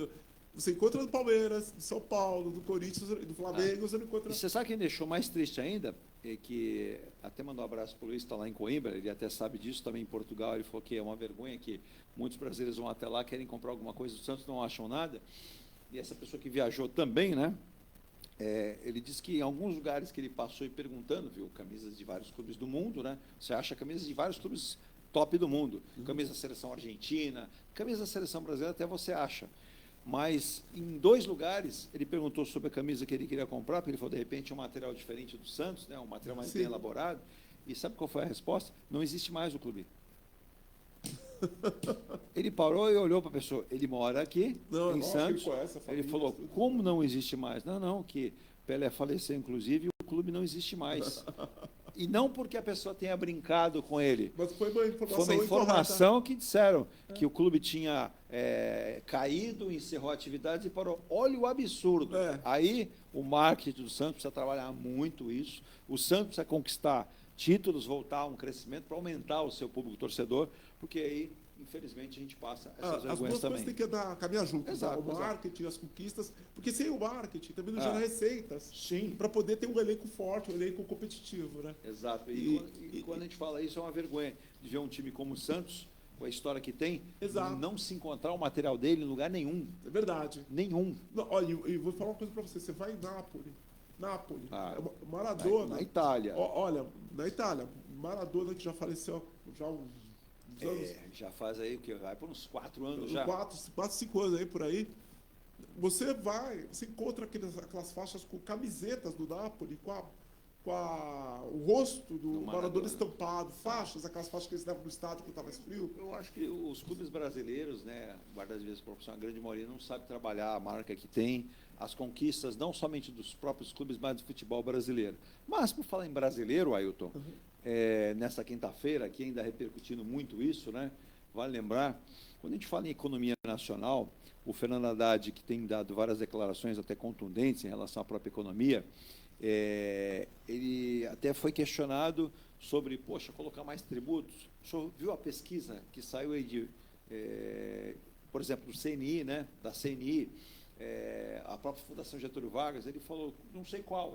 você encontra do Palmeiras, do São Paulo, do Corinthians, do Flamengo, você não encontra... E você sabe quem deixou mais triste ainda? É que, até mandou um abraço para o Luiz, está lá em Coimbra, ele até sabe disso, também em Portugal, ele falou que é uma vergonha que muitos brasileiros vão até lá, querem comprar alguma coisa do Santos, não acham nada. E essa pessoa que viajou também, né? Ele disse que em alguns lugares que ele passou e perguntando, viu, camisas de vários clubes do mundo, né? Você acha camisas de vários clubes top do mundo. Camisa da seleção argentina, camisa da seleção brasileira até você acha. Mas em 2 lugares ele perguntou sobre a camisa que ele queria comprar, porque ele falou, de repente, um material diferente do Santos, né? Um material mais bem elaborado. E sabe qual foi a resposta? Não existe mais o clube. Ele parou e olhou para a pessoa. Ele mora aqui, em Santos. Ele falou, como não existe mais? Não, que Pelé faleceu, inclusive, e o clube não existe mais. E não porque a pessoa tenha brincado com ele. Mas foi uma informação que disseram que o clube tinha caído, encerrou atividades e parou. Olha o absurdo. Aí o marketing do Santos precisa trabalhar muito isso. O Santos precisa conquistar títulos, voltar a um crescimento para aumentar o seu público torcedor, porque aí, infelizmente, a gente passa essas vergonhas também. As duas coisas têm que caminhar juntas. Exato, o marketing, as conquistas, porque sem o marketing também não gera receitas para poder ter um elenco forte, um elenco competitivo. Né? Exato. E quando a gente fala isso, é uma vergonha de ver um time como o Santos, com a história que tem, não se encontrar o material dele em lugar nenhum. É verdade. Nenhum. Não, olha, e vou falar uma coisa para você. Você vai em Nápoles, Maradona. Na Itália. Olha, na Itália, Maradona que já faleceu já há uns anos. Já faz aí o que? Vai por uns 4 anos já. 4, 5 anos aí por aí. Você encontra aquelas faixas com camisetas do Napoli, com o rosto do Maradona estampado, aquelas faixas que eles levam no estádio quando está mais frio. Eu acho que os clubes brasileiros, né, guarda-redes profissional, a grande maioria não sabe trabalhar a marca que tem, as conquistas não somente dos próprios clubes, mas do futebol brasileiro. Mas, por falar em brasileiro, Ailton, nessa quinta-feira, aqui ainda repercutindo muito isso, né, vale lembrar, quando a gente fala em economia nacional, o Fernando Haddad, que tem dado várias declarações até contundentes em relação à própria economia, ele até foi questionado sobre, colocar mais tributos. O senhor viu a pesquisa que saiu aí por exemplo, do CNI, né, da CNI, a própria Fundação Getúlio Vargas, ele falou, não sei qual,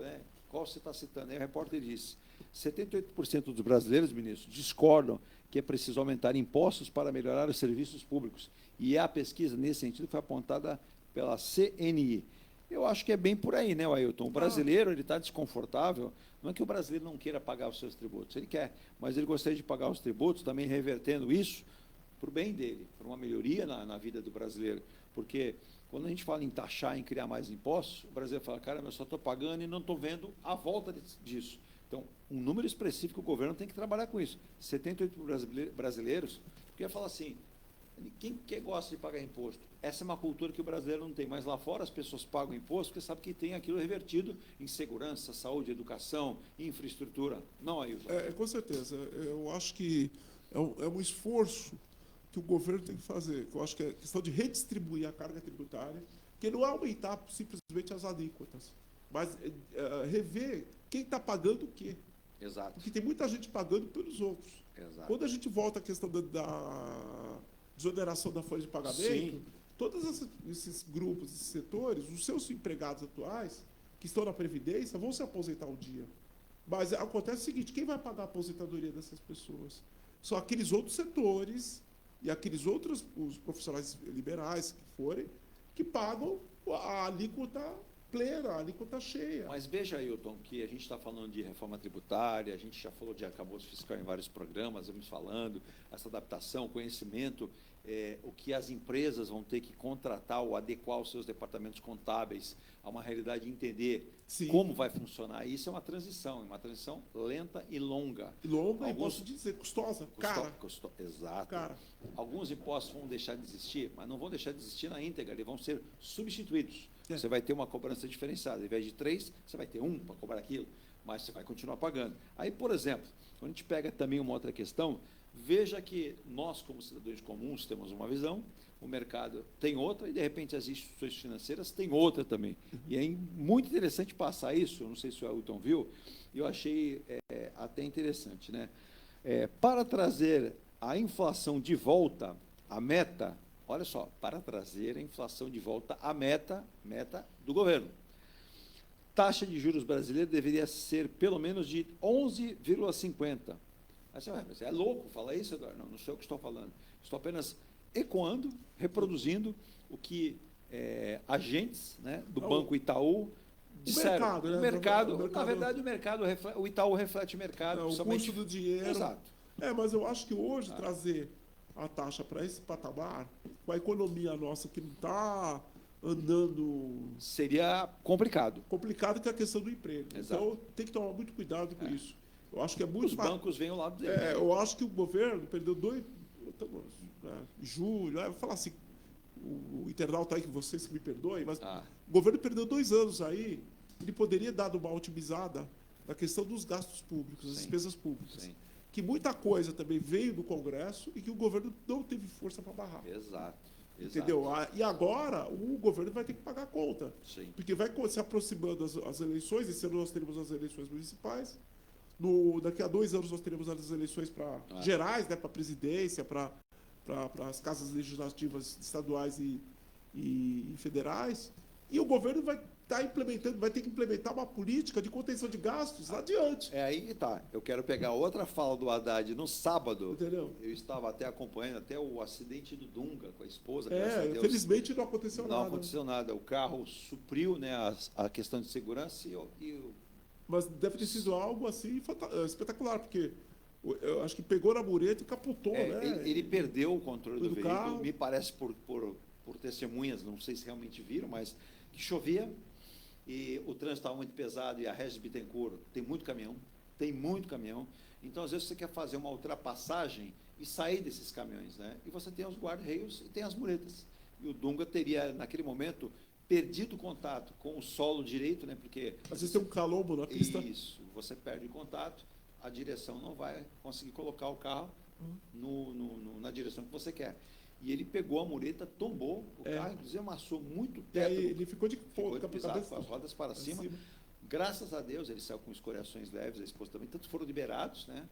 qual você está citando, aí o repórter disse, 78% dos brasileiros, ministro, discordam que é preciso aumentar impostos para melhorar os serviços públicos. E a pesquisa, nesse sentido, foi apontada pela CNI. Eu acho que é bem por aí, né, Ailton? O brasileiro está desconfortável. Não é que o brasileiro não queira pagar os seus tributos, ele quer, mas ele gostaria de pagar os tributos, também revertendo isso para o bem dele, para uma melhoria na vida do brasileiro. Porque quando a gente fala em taxar, em criar mais impostos, o brasileiro fala, cara, eu só estou pagando e não estou vendo a volta disso. Então, um número específico, o governo tem que trabalhar com isso. 78 brasileiros, porque ia falar assim, quem gosta de pagar imposto? Essa é uma cultura que o brasileiro não tem, mas lá fora as pessoas pagam imposto porque sabem que tem aquilo revertido em segurança, saúde, educação, infraestrutura. Não, Ailton? Com certeza. Eu acho que é um esforço que o governo tem que fazer. Eu acho que é questão de redistribuir a carga tributária, que não é aumentar simplesmente simplesmente as alíquotas. Mas rever quem está pagando o quê. Exato. Porque tem muita gente pagando pelos outros. Exato. Quando a gente volta à questão da desoneração da folha de pagamento, Sim. todos esses grupos, esses setores, os seus empregados atuais, que estão na Previdência, vão se aposentar um dia. Mas acontece o seguinte, quem vai pagar a aposentadoria dessas pessoas? São aqueles outros setores e aqueles outros os profissionais liberais que forem, que pagam a alíquota plena, a alíquota cheia. Mas veja, Ailton, que a gente está falando de reforma tributária, a gente já falou de arcabouço fiscal em vários programas, vamos falando, essa adaptação, conhecimento, o que as empresas vão ter que contratar ou adequar os seus departamentos contábeis a uma realidade de entender Sim. como vai funcionar. Isso é uma transição lenta e longa. E longa, Alguns- e posso dizer, custosa, cara. Exato. Cara. Alguns impostos vão deixar de existir, mas não vão deixar de existir na íntegra, eles vão ser substituídos. É. Você vai ter uma cobrança diferenciada. Ao invés de 3, você vai ter 1 para cobrar aquilo, mas você vai continuar pagando. Aí, por exemplo, quando a gente pega também uma outra questão, veja que nós, como cidadãos comuns, temos uma visão, o mercado tem outra, e, de repente, as instituições financeiras têm outra também. E é muito interessante passar isso, não sei se o Ailton viu, e eu achei até interessante, né? Para trazer a inflação de volta à meta, olha só, para trazer a inflação de volta à meta do governo. Taxa de juros brasileira deveria ser pelo menos de 11,50%. Aí você vai, mas é louco falar isso, Eduardo? Não sei o que estou falando. Estou apenas ecoando, reproduzindo o que agentes, né, do Banco Itaú disseram. Mercado, né? O mercado, O mercado- na verdade, o Itaú reflete o mercado. O principalmente- custo do dinheiro. Exato. Mas eu acho que hoje trazer a taxa para esse patamar, com a economia nossa que não está andando Seria complicado. complicado, que é a questão do emprego. Exato. Então tem que tomar muito cuidado com isso. Eu acho que é muito Os bancos vêm ao lado dele. eu acho que o governo perdeu em julho, vou falar assim, o internauta aí, que vocês que me perdoem, mas o governo perdeu 2 anos aí, ele poderia dar uma otimizada na questão dos gastos públicos, das despesas públicas. Sim. Que muita coisa também veio do Congresso e que o governo não teve força para barrar. Exato. Entendeu? E agora o governo vai ter que pagar a conta. Sim. Porque vai se aproximando as eleições, esse ano nós teremos as eleições municipais, daqui a 2 anos nós teremos as eleições gerais, né, para a presidência, para as casas legislativas estaduais e federais, e o governo vai ter que implementar uma política de contenção de gastos adiante. Aí que tá. Eu quero pegar outra fala do Haddad no sábado. Entendeu? Eu estava até acompanhando até o acidente do Dunga com a esposa. graças a Deus. Infelizmente não aconteceu nada. Não aconteceu nada. O carro supriu, né, a questão de segurança Mas deve ter sido algo assim espetacular, porque eu acho que pegou na mureta e capotou, né? Ele perdeu o controle do veículo, carro. me parece por testemunhas, não sei se realmente viram, mas que chovia e o trânsito estava muito pesado e a Regis Bittencourt tem muito caminhão, então às vezes você quer fazer uma ultrapassagem e sair desses caminhões, né? E você tem os guarda-reios e tem as muretas. E o Dunga teria, naquele momento, perdido contato com o solo direito, né? Porque às vezes tem um calombo na pista. Isso, você perde contato, a direção não vai conseguir colocar o carro na direção que você quer. E ele pegou a mureta, tombou o carro, inclusive amassou muito E teto. aí ele ficou de ponta, pisado, com as rodas para cima. Graças a Deus, ele saiu com escoriações leves, a esposa também. Tantos foram liberados, né,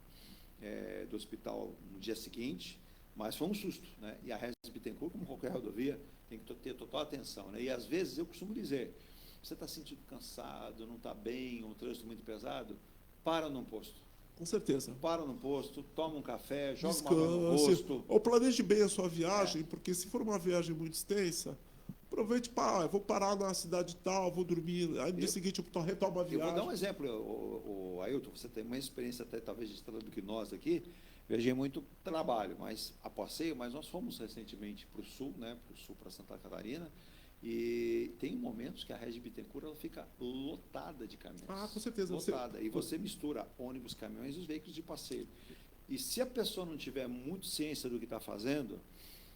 do hospital no dia seguinte, mas foi um susto, né? E a Regis Bittencourt, como qualquer rodovia, tem que ter total atenção, né? E às vezes eu costumo dizer, você está sentindo cansado, não está bem, um trânsito muito pesado, para num posto. Com certeza. Para no posto, toma um café, joga uma água no Descanse. rosto. Ou planeje bem a sua viagem, porque se for uma viagem muito extensa, aproveite eu vou parar na cidade tal, vou dormir, aí no dia seguinte eu retomo a viagem. Eu vou dar um exemplo, o Ailton, você tem uma experiência até talvez de estrada do que nós aqui, viajei muito trabalho, a passeio, mas nós fomos recentemente para o sul, né, para Santa Catarina, e tem momentos que a Regis Bittencourt ela fica lotada de caminhões. Com certeza. Lotada. E você mistura ônibus, caminhões e os veículos de passeio. E se a pessoa não tiver muito ciência do que está fazendo,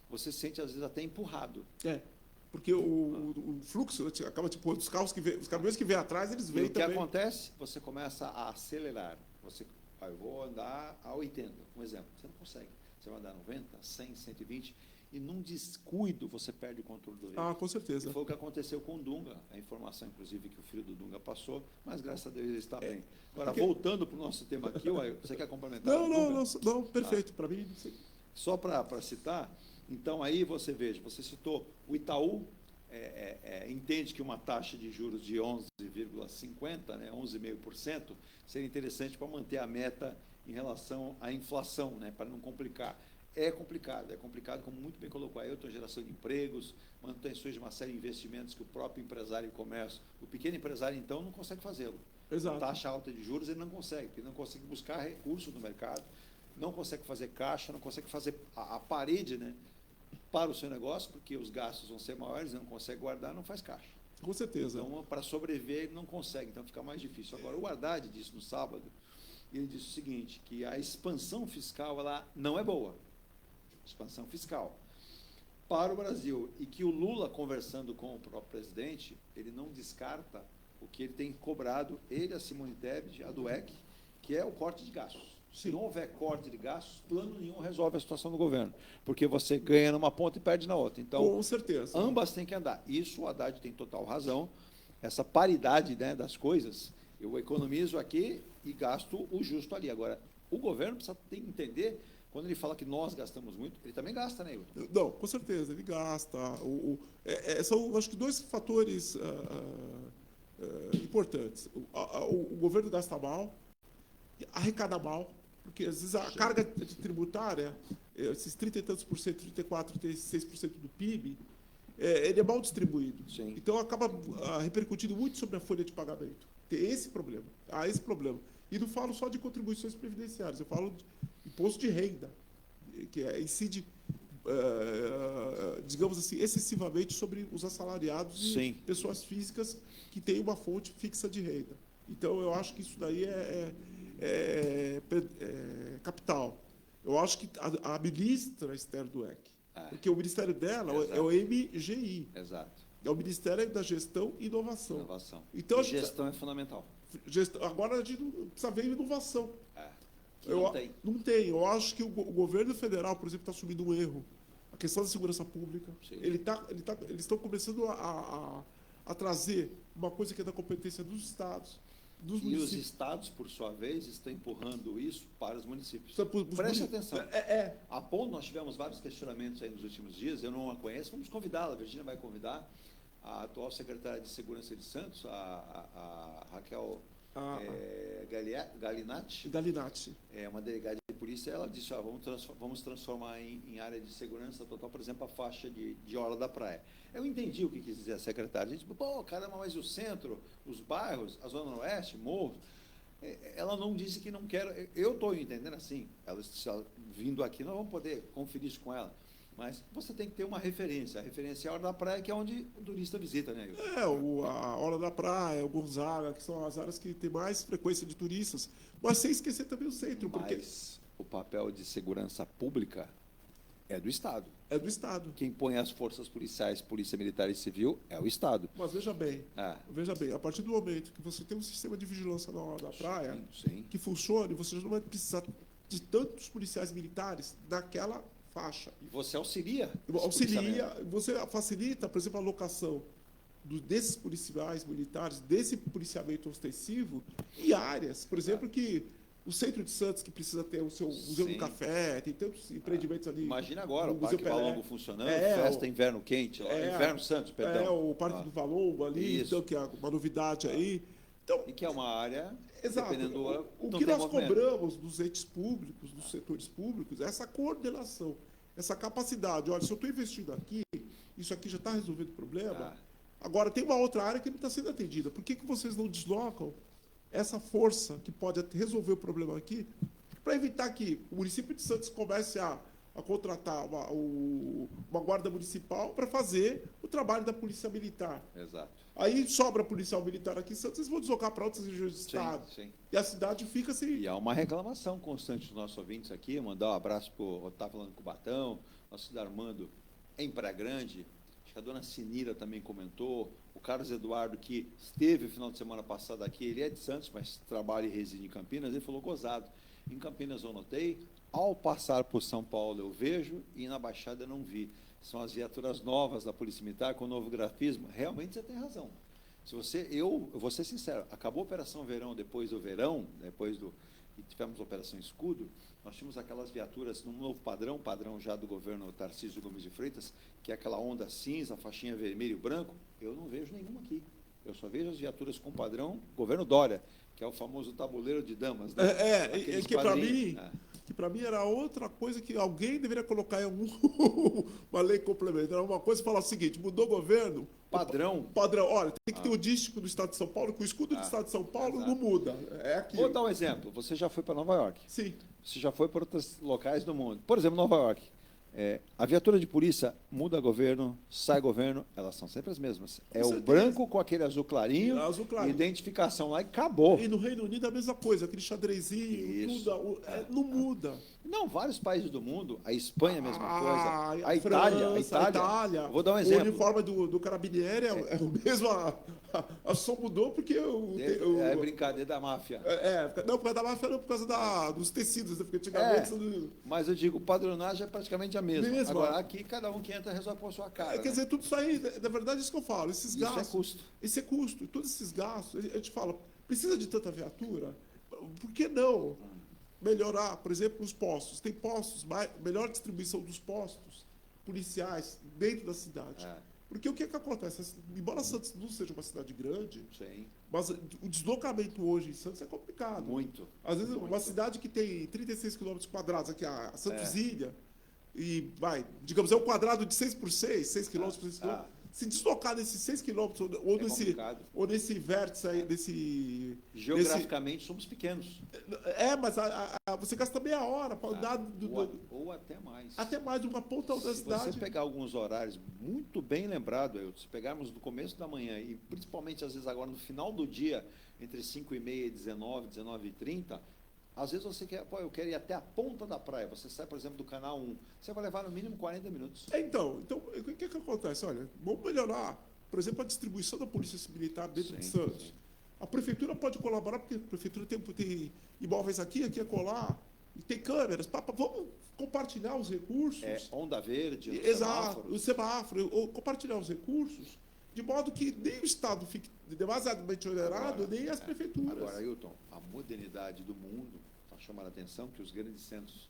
você se sente às vezes até empurrado. Porque o fluxo acaba os carros os caminhões que vêm atrás, eles vêm também. O que acontece? Você começa a acelerar. Eu vou andar a 80, um exemplo. Você não consegue. Você vai andar a 90, 100, 120. e num descuido você perde o controle do risco. Ah, com certeza. E foi o que aconteceu com o Dunga, a informação, inclusive, que o filho do Dunga passou, mas graças a Deus ele está bem. Agora, voltando para o nosso tema aqui, você quer complementar? Não, perfeito, para mim. Sim. Só para citar, então aí você veja, você citou o Itaú, entende que uma taxa de juros de 11,50%, né, 11,5%, seria interessante para manter a meta em relação à inflação, né, para não complicar. É complicado, como muito bem colocou a Ailton, geração de empregos, manutenções de uma série de investimentos que o próprio empresário e comércio, o pequeno empresário, então, não consegue fazê-lo. Exato. Taxa alta de juros ele não consegue, porque ele não consegue buscar recursos no mercado, não consegue fazer caixa, não consegue fazer a parede, né, para o seu negócio, porque os gastos vão ser maiores, ele não consegue guardar, não faz caixa. Com certeza. Então, para sobreviver, ele não consegue, então fica mais difícil. Agora, o Haddad disse no sábado, ele disse o seguinte, que a expansão fiscal ela não é boa. Expansão fiscal para o Brasil, e que o Lula, conversando com o próprio presidente, ele não descarta o que ele tem cobrado, ele, a Simone Tebet, a Dueck, que é o corte de gastos. Se não houver corte de gastos, plano nenhum resolve a situação do governo, porque você ganha numa ponta e perde na outra. Então, com certeza, ambas têm que andar. Isso o Haddad tem total razão, essa paridade, né, das coisas, eu economizo aqui e gasto o justo ali. Agora, o governo precisa entender. Quando ele fala que nós gastamos muito, ele também gasta, né, Hilton? Não, com certeza, ele gasta. São, acho que, dois fatores importantes. O governo gasta mal, arrecada mal, porque, às vezes, a carga tributária, esses 30 e tantos por cento, 34%, 36% do PIB, ele é mal distribuído. Sim. Então, acaba repercutindo muito sobre a folha de pagamento. Tem esse problema. Há esse problema. E não falo só de contribuições previdenciárias, eu falo de imposto de renda, que incide, digamos assim, excessivamente sobre os assalariados e pessoas físicas que têm uma fonte fixa de renda. Então, eu acho que isso daí é capital. Eu acho que a ministra Esther Dweck, porque o ministério dela é o MGI. Exato. É o Ministério da Gestão e Inovação. Então, gestão é fundamental. Agora a gente precisa ver inovação. Não tem. Eu acho que o governo federal, por exemplo, está assumindo um erro. A questão da segurança pública. Eles estão começando a trazer uma coisa que é da competência dos estados, dos municípios. E os estados, por sua vez, estão empurrando isso para os municípios. Preste atenção. A ponto, nós tivemos vários questionamentos aí nos últimos dias, eu não a conheço, vamos convidá-la, a Virgínia vai convidar a atual secretária de Segurança de Santos, a Raquel Galinatti. É uma delegada de polícia, ela disse, vamos transformar em área de segurança total, por exemplo, a faixa de Orla da Praia. Eu entendi o que quis dizer a secretária. A gente, caramba, mas e o centro, os bairros, a Zona Oeste, morros? Ela não disse que não quer. Eu estou entendendo assim. Ela vindo aqui, nós vamos poder conferir isso com ela. Mas você tem que ter uma referência. A referência é a Orla da Praia, que é onde o turista visita, né? A Orla da Praia, o Gonzaga, que são as áreas que têm mais frequência de turistas. Mas sem esquecer também o centro. Mas o papel de segurança pública é do Estado. É do Estado. Quem põe as forças policiais, Polícia Militar e Civil, é o Estado. Mas veja bem, a partir do momento que você tem um sistema de vigilância na Orla da Praia que funcione, você já não vai precisar de tantos policiais militares naquela faixa. E você auxilia, você facilita, por exemplo, a alocação desses policiais militares, desse policiamento ostensivo, em áreas, por exemplo, que o centro de Santos, que precisa ter o seu Museu do Café, tem tantos empreendimentos ali. Imagina agora o Parque Valongo funcionando, festa inverno quente, inverno Santos, perdão. O Parque do Valongo ali, então, que é uma novidade aí. Então, e que é uma área, exato, dependendo o que nós cobramos dos entes públicos, dos setores públicos, é essa coordenação, essa capacidade. Olha, se eu estou investindo aqui, isso aqui já está resolvendo o problema. Agora, tem uma outra área que não está sendo atendida. Por que vocês não deslocam essa força que pode resolver o problema aqui, para evitar que o município de Santos comece a contratar uma guarda municipal para fazer o trabalho da polícia militar? Exato. Aí sobra policial militar aqui em Santos, eles vão deslocar para outras regiões do estado. Sim. E a cidade fica assim. E há uma reclamação constante dos nossos ouvintes aqui, mandar um abraço para o Otávio falando com o Batão, nosso filho Armando em Praia Grande. A dona Sinira também comentou, o Carlos Eduardo, que esteve o final de semana passado aqui, ele é de Santos, mas trabalha e reside em Campinas, ele falou gozado. Em Campinas eu notei, ao passar por São Paulo eu vejo e na Baixada eu não vi. são as viaturas novas da Polícia Militar com o novo grafismo. Realmente você tem razão. Eu vou ser sincero, acabou a Operação Verão, depois e tivemos a Operação Escudo, nós tínhamos aquelas viaturas num novo padrão já do governo Tarcísio Gomes de Freitas, que é aquela onda cinza, faixinha vermelho e branco. Eu não vejo nenhuma aqui. Eu só vejo as viaturas com padrão governo Dória, que é o famoso tabuleiro de damas. Né? Que para mim era outra coisa que alguém deveria colocar em uma lei complementar. Uma coisa falar o seguinte: mudou o governo. Padrão. Olha, tem que ter o dístico do Estado de São Paulo, com o escudo do Estado de São Paulo não muda. É aquilo. Vou dar um exemplo. Você já foi para Nova York? Sim. Você já foi para outros locais do mundo. Por exemplo, Nova York. A viatura de polícia muda governo, sai governo, elas são sempre as mesmas. O branco com aquele azul clarinho, identificação lá e acabou. E no Reino Unido a mesma coisa, aquele xadrezinho, tudo, não muda. Não, vários países do mundo, a Espanha a mesma coisa, a Itália. Vou dar um exemplo. O uniforme do carabinieri é o mesmo, a só mudou porque é brincadeira da máfia. Não, por causa da máfia não, por causa dos tecidos, porque antigamente... Mas eu digo, padronagem é praticamente a mesma. Agora, aqui, cada um que entra resolve por sua cara. Quer dizer, tudo isso aí, na verdade, é isso que eu falo, esses gastos... Isso é custo. Esse é custo. E todos esses gastos, a gente fala, precisa de tanta viatura? Por que não melhorar, por exemplo, os postos? Tem postos, melhor distribuição dos postos policiais dentro da cidade. Porque o que acontece? Embora Santos não seja uma cidade grande, sim, mas o deslocamento hoje em Santos é complicado. Muito. Às vezes, uma cidade que tem 36 km², aqui a Santos Ilha, e digamos, é um quadrado de 6 por 6, 6 km por 6 km. Se deslocar nesses 6 quilômetros, ou nesse vértice aí, geograficamente somos pequenos. Mas você gasta meia hora para andar... Ou até mais. Até mais de uma ponta da cidade. Se você pegar alguns horários, muito bem lembrado, se pegarmos no começo da manhã, e principalmente, às vezes, agora no final do dia, entre 5h30 e 19h30, às vezes você quer, eu quero ir até a ponta da praia. Você sai, por exemplo, do canal 1. Você vai levar no mínimo 40 minutos. Então o que acontece? Olha, vamos melhorar, por exemplo, a distribuição da polícia militar dentro de Santos. Sim. A prefeitura pode colaborar, porque a prefeitura tem imóveis aqui acolá, e tem câmeras. Vamos compartilhar os recursos. Onda verde, o semáforo. Ou compartilhar os recursos, de modo que nem o Estado fique demasiadamente onerado, nem as prefeituras. Agora, Ailton, a modernidade do mundo está chamando a atenção que os grandes centros,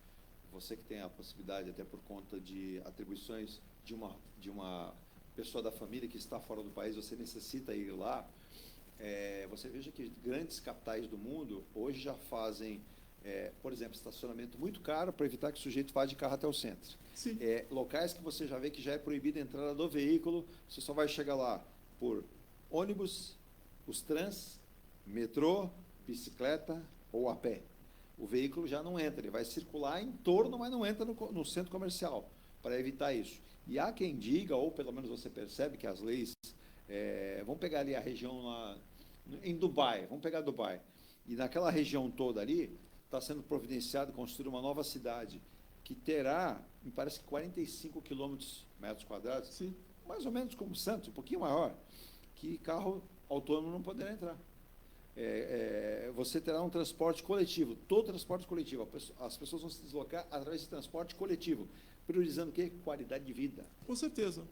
você que tem a possibilidade, até por conta de atribuições de uma pessoa da família que está fora do país, você necessita ir lá, você veja que grandes capitais do mundo hoje já fazem, por exemplo, estacionamento muito caro para evitar que o sujeito vá de carro até o centro. Sim. Locais que você já vê que já é proibida a entrada do veículo, você só vai chegar lá por ônibus, os trans, metrô, bicicleta ou a pé. O veículo já não entra, ele vai circular em torno, mas não entra no centro comercial, para evitar isso. E há quem diga, ou pelo menos você percebe que as leis, vamos pegar ali a região lá, em Dubai, vamos pegar Dubai, e naquela região toda ali, está sendo providenciado construir uma nova cidade, que terá, me parece que 45 metros quadrados, sim, mais ou menos como Santos, um pouquinho maior, que carro autônomo não poderá entrar. Você terá um transporte coletivo, todo transporte coletivo, as pessoas vão se deslocar através de transporte coletivo, priorizando o quê? Qualidade de vida. Com certeza.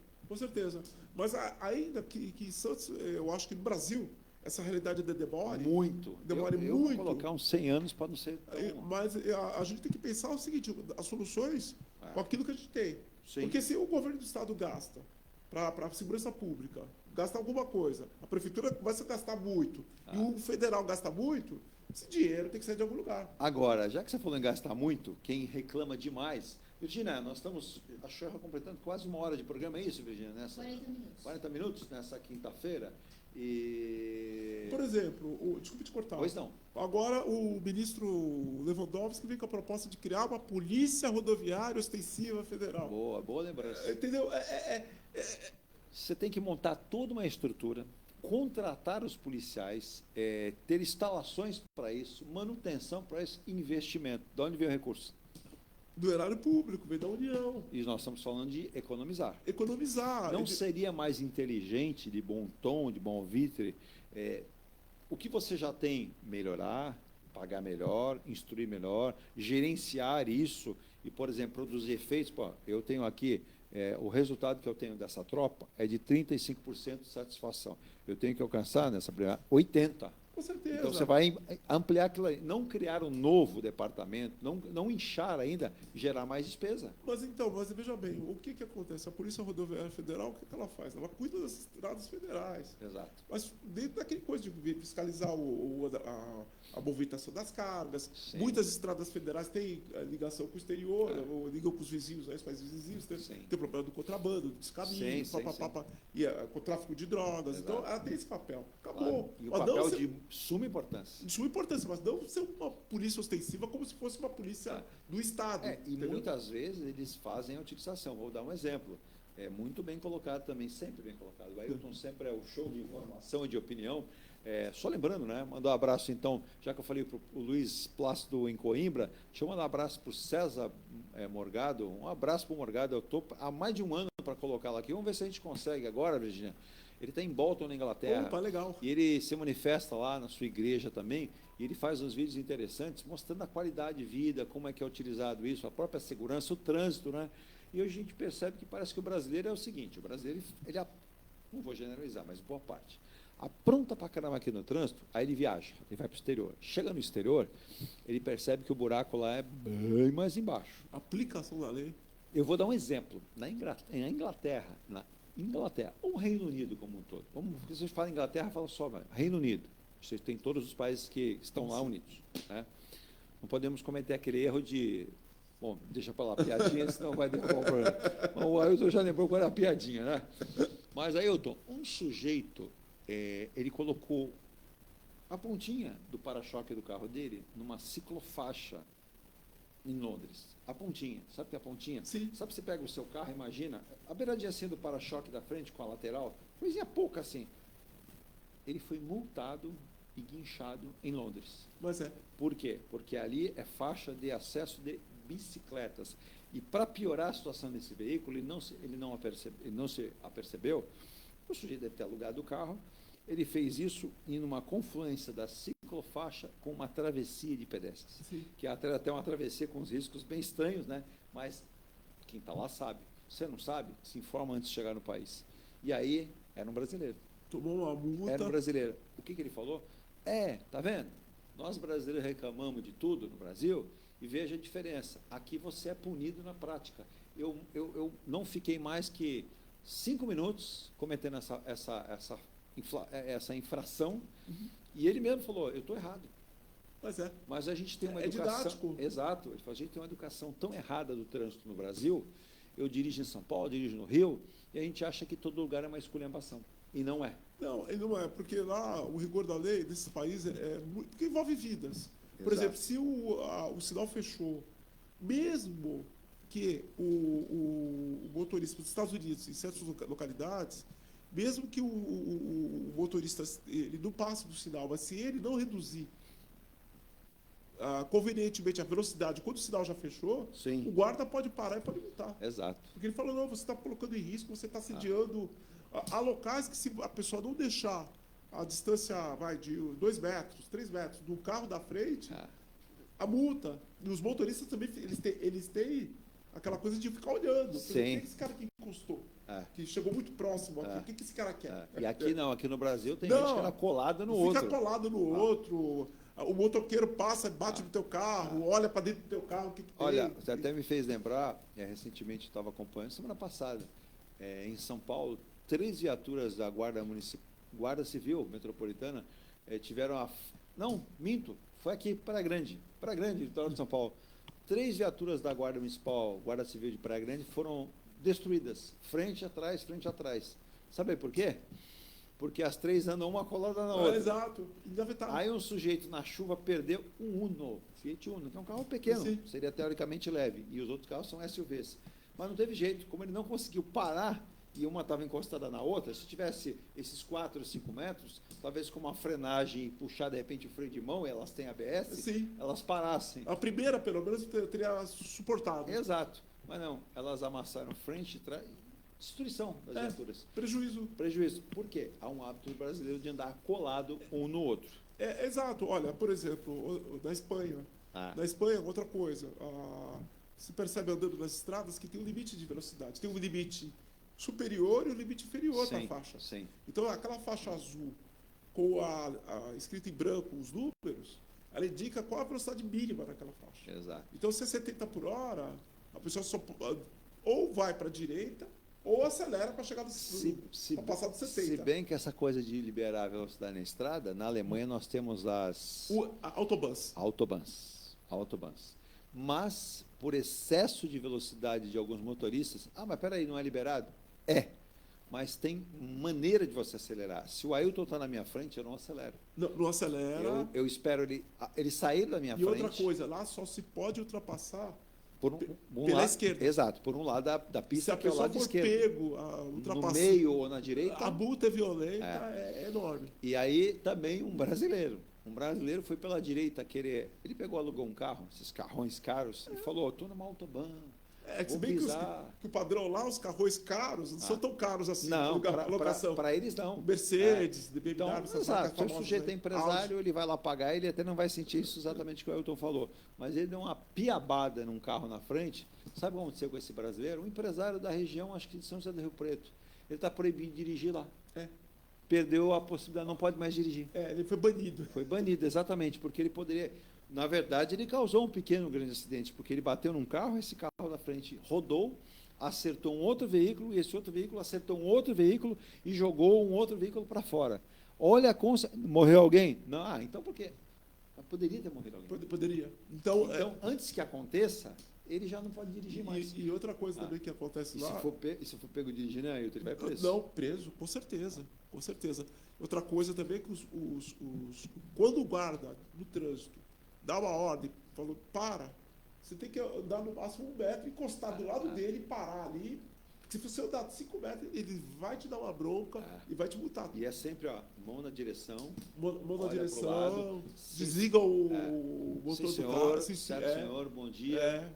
Mas ainda que Santos, eu acho que no Brasil, essa realidade demore muito. Eu vou colocar uns 100 anos para não ser tão... Mas a gente tem que pensar o seguinte, as soluções com aquilo que a gente tem. Sim. Porque se o governo do Estado gasta para a segurança pública, gasta alguma coisa, a prefeitura começa a gastar muito, e o federal gasta muito, esse dinheiro tem que sair de algum lugar. Agora, já que você falou em gastar muito, quem reclama demais... Virgínia, nós estamos, acho que completando quase 1 hora de programa, é isso, Virgínia? 40 minutos. 40 minutos nessa quinta-feira. E... Por exemplo, desculpe te cortar. Pois não. Agora o ministro Lewandowski vem com a proposta de criar uma polícia rodoviária ostensiva federal. Boa lembrança. Entendeu? Você tem que montar toda uma estrutura, contratar os policiais, ter instalações para isso, manutenção para isso, investimento. De onde vem o recurso? Do erário público, vem da União. E nós estamos falando de economizar. Economizar. Não seria mais inteligente, de bom tom, de bom vitre, o que você já tem, melhorar, pagar melhor, instruir melhor, gerenciar isso e, por exemplo, produzir efeitos. Eu tenho aqui O resultado que eu tenho dessa tropa é de 35% de satisfação. Eu tenho que alcançar, nessa primeira, 80%. Com certeza. Então, você vai ampliar aquilo aí. Não criar um novo departamento, não inchar ainda, gerar mais despesa. Mas veja bem, o que acontece? A Polícia Rodoviária Federal, o que ela faz? Ela cuida das estradas federais. Exato. Mas dentro daquele coisa de fiscalizar a movimentação das cargas, Sim. muitas estradas federais têm ligação com o exterior, ou ligam com os vizinhos, os países vizinhos, tem o problema do contrabando, do descaminho, e com o tráfico de drogas. Exato. Então, ela tem esse papel. Acabou. Claro. E o Mas papel não ser- de suma importância. de suma importância, mas não ser uma polícia ostensiva como se fosse uma polícia do Estado. E entendeu? muitas vezes eles fazem a utilização. Vou dar um exemplo. É muito bem colocado também, sempre bem colocado. O Ailton sempre é o show de informação e de opinião. Só lembrando, né? Mandar um abraço, então, já que eu falei para o Luiz Plácido em Coimbra, deixa eu mandar um abraço para o César Morgado. Um abraço para o Morgado. Eu estou há mais de um ano para colocá-lo aqui. Vamos ver se a gente consegue agora, Virginia. Ele está em Bolton, na Inglaterra. Opa, legal. E ele se manifesta lá na sua igreja também. E ele faz uns vídeos interessantes mostrando a qualidade de vida, como é que é utilizado isso, a própria segurança, o trânsito, né? E hoje a gente percebe que parece que o brasileiro é o seguinte: o brasileiro, não vou generalizar, mas boa parte, apronta pra caramba aqui no trânsito, aí ele viaja, ele vai para o exterior. Chega no exterior, ele percebe que o buraco lá é bem mais embaixo. Aplicação da lei. Eu vou dar um exemplo. Na Inglaterra, ou no Reino Unido como um todo. Se vocês falam Inglaterra, fala só Reino Unido. Vocês têm todos os países que estão lá unidos, né? Não podemos cometer aquele erro de... Bom, deixa para lá a piadinha, senão vai derrubar o problema. Mas o Ailton já lembrou qual era a piadinha, né? Mas, Ailton, um sujeito, ele colocou a pontinha do para-choque do carro dele numa ciclofaixa em Londres. A pontinha. Sabe o que é a pontinha? Sim. Sabe que você pega o seu carro, imagina, a beiradinha assim do para-choque da frente com a lateral, coisinha pouca assim. Ele foi multado e guinchado em Londres. Mas Por quê? Porque ali é faixa de acesso de bicicletas. E para piorar a situação desse veículo, ele não se apercebeu, o sujeito deve ter alugado o carro, ele fez isso em uma confluência da ciclofaixa com uma travessia de pedestres. Sim. Que é até uma travessia com uns riscos bem estranhos, né? Mas quem está lá sabe. Você não sabe? Se informa antes de chegar no país. E aí, era um brasileiro. tomou uma multa. Era um brasileiro. O que ele falou? Tá vendo? Nós brasileiros reclamamos de tudo no Brasil e veja a diferença. Aqui você é punido na prática. Eu não fiquei mais que 5 minutos cometendo essa infração, e ele mesmo falou, eu estou errado. Mas a gente tem uma educação... didático. Exato. A gente tem uma educação tão errada do trânsito no Brasil. Eu dirijo em São Paulo, dirijo no Rio, e a gente acha que todo lugar é uma esculhambação. E não é. Não, e não é, porque lá o rigor da lei desses países porque envolve vidas. Por Exato. exemplo, se o sinal fechou, mesmo que o motorista dos Estados Unidos, em certas localidades, mesmo que o motorista ele não passe do sinal, mas se ele não reduzir convenientemente a velocidade quando o sinal já fechou, Sim. o guarda pode parar e pode multar. Exato. Porque ele falou, não, você está colocando em risco, você está sediando... Há locais que, se a pessoa não deixar a distância de 2 metros, 3 metros do carro da frente, a multa. E os motoristas também, eles têm aquela coisa de ficar olhando. Sim. O que esse cara aqui encostou? Que chegou muito próximo aqui. O que esse cara quer? E aqui não, aqui no Brasil tem gente que era colada no outro. Fica colado no outro. O motoqueiro passa, bate no teu carro, olha para dentro do teu carro, o que tem. Olha, você até me fez lembrar, recentemente eu estava acompanhando, semana passada, em São Paulo, 3 viaturas da Guarda Civil Metropolitana tiveram Não, minto, foi aqui, Praia Grande, litoral de São Paulo. 3 viaturas da Guarda Municipal, Guarda Civil de Praia Grande, foram destruídas, frente atrás. Sabe por quê? Porque as 3 andam uma colada na outra. Exato. Aí um sujeito na chuva perdeu um Uno, Fiat Uno, que é um carro pequeno, Sim. seria teoricamente leve, e os outros carros são SUVs. Mas não teve jeito, como ele não conseguiu parar, e uma estava encostada na outra, se tivesse esses 4 ou 5 metros, talvez com uma frenagem e puxar de repente o freio de mão, elas têm ABS, Sim. elas parassem. A primeira, pelo menos, teria suportado. Exato. Mas não, elas amassaram frente e trás. Destruição das viaturas. Prejuízo. Por quê? Há um hábito brasileiro de andar colado um no outro. Exato. Olha, por exemplo, na Espanha. Na Espanha, outra coisa. se percebe andando nas estradas que tem um limite de velocidade. Tem um limite superior e um limite inferior para a faixa. Sim. Então, aquela faixa azul com a escrita em branco os números, ela indica qual a velocidade mínima daquela faixa. Exato. Então, se é 70 por hora, a pessoa só ou vai para a direita ou acelera para chegar para passar dos 70. Se bem que essa coisa de liberar a velocidade na estrada, na Alemanha nós temos as autobahns. Mas, por excesso de velocidade de alguns motoristas, mas peraí, não é liberado? Mas tem maneira de você acelerar. Se o Ailton está na minha frente, eu não acelero. Não acelera. Eu espero ele sair da minha frente. E outra coisa, lá só se pode ultrapassar pela lado, esquerda. Exato, por um lado da pista, se a que é o lado pessoa for esquerdo. No meio ou na direita. A multa é violenta, é enorme. E aí também um brasileiro foi pela direita querer. Ele alugou um carro, esses carrões caros, e falou: estou numa autobahn. Se bem que o padrão lá, os carrões caros, não são tão caros assim. Não, para eles não. Mercedes, BMW, então, exato. Se o sujeito é empresário, ele vai lá pagar, ele até não vai sentir isso exatamente o que o Ailton falou. Mas ele deu uma piabada num carro na frente. Sabe o que aconteceu com esse brasileiro? Um empresário da região, acho que de São José do Rio Preto. Ele está proibido de dirigir lá. Perdeu a possibilidade, não pode mais dirigir. Ele foi banido. Foi banido, exatamente, porque ele poderia... Na verdade, ele causou um grande acidente, porque ele bateu num carro, esse carro da frente rodou, acertou um outro veículo, e esse outro veículo acertou um outro veículo e jogou um outro veículo para fora. Olha a consequência. Morreu alguém? Não, então por quê? Mas poderia ter morrido alguém. Poderia. Então, antes que aconteça, ele já não pode dirigir mais. E outra coisa também que acontece lá... Se for pego dirigindo, aí ele vai preso. Não, preso, com certeza. Com certeza. Outra coisa também é que quando o guarda no trânsito dá uma ordem, falou, você tem que andar no máximo 1 metro, encostar do lado dele e parar ali. Porque se você andar 5 metros, ele vai te dar uma bronca e vai te multar. E é sempre, mão na direção. Mão na direção, desliga o motor do carro. Senhor, bom dia.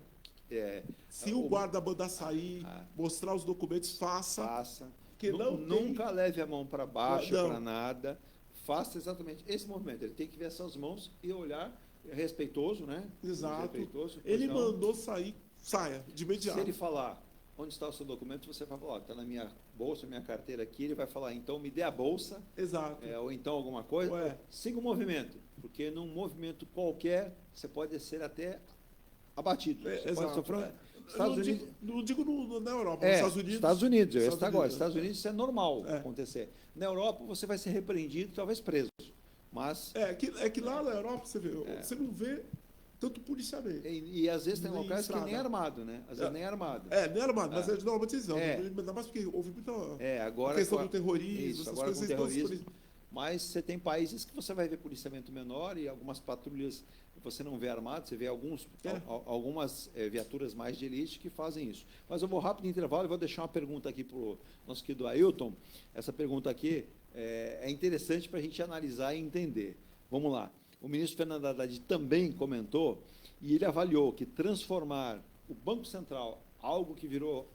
Se o guarda mandar sair, mostrar os documentos, faça. Porque nunca leve a mão para baixo, para nada. Faça exatamente esse movimento. Ele tem que ver essas mãos e olhar respeitoso, né? Exato. Respeitoso, ele mandou saia, de imediato. Se ele falar, onde está o seu documento, você vai falar, está na minha bolsa, minha carteira aqui, ele vai falar, então me dê a bolsa. Exato. Ou então alguma coisa. Siga o movimento, porque num movimento qualquer, você pode ser até abatido. Você pode sofrer... Não digo na Europa, nos Estados Unidos. Estados Unidos, Estados Unidos isso é normal acontecer. Na Europa, você vai ser repreendido, talvez preso. Mas... É que lá na Europa, você não vê tanto policiamento. E às vezes tem locais que nem armado, né? Às vezes nem armado. Nem armado, mas normalmente eles não. Ainda mais porque houve muita questão do terrorismo, essas agora coisas. Com terrorismo, mas você tem países que você vai ver policiamento menor e algumas patrulhas você não vê armado, você vê algumas viaturas mais de elite que fazem isso. Mas eu vou rápido intervalo e vou deixar uma pergunta aqui para o nosso querido Ailton. Essa pergunta aqui é interessante para a gente analisar e entender. Vamos lá. O ministro Fernando Haddad também comentou e ele avaliou que transformar o Banco Central, algo que virou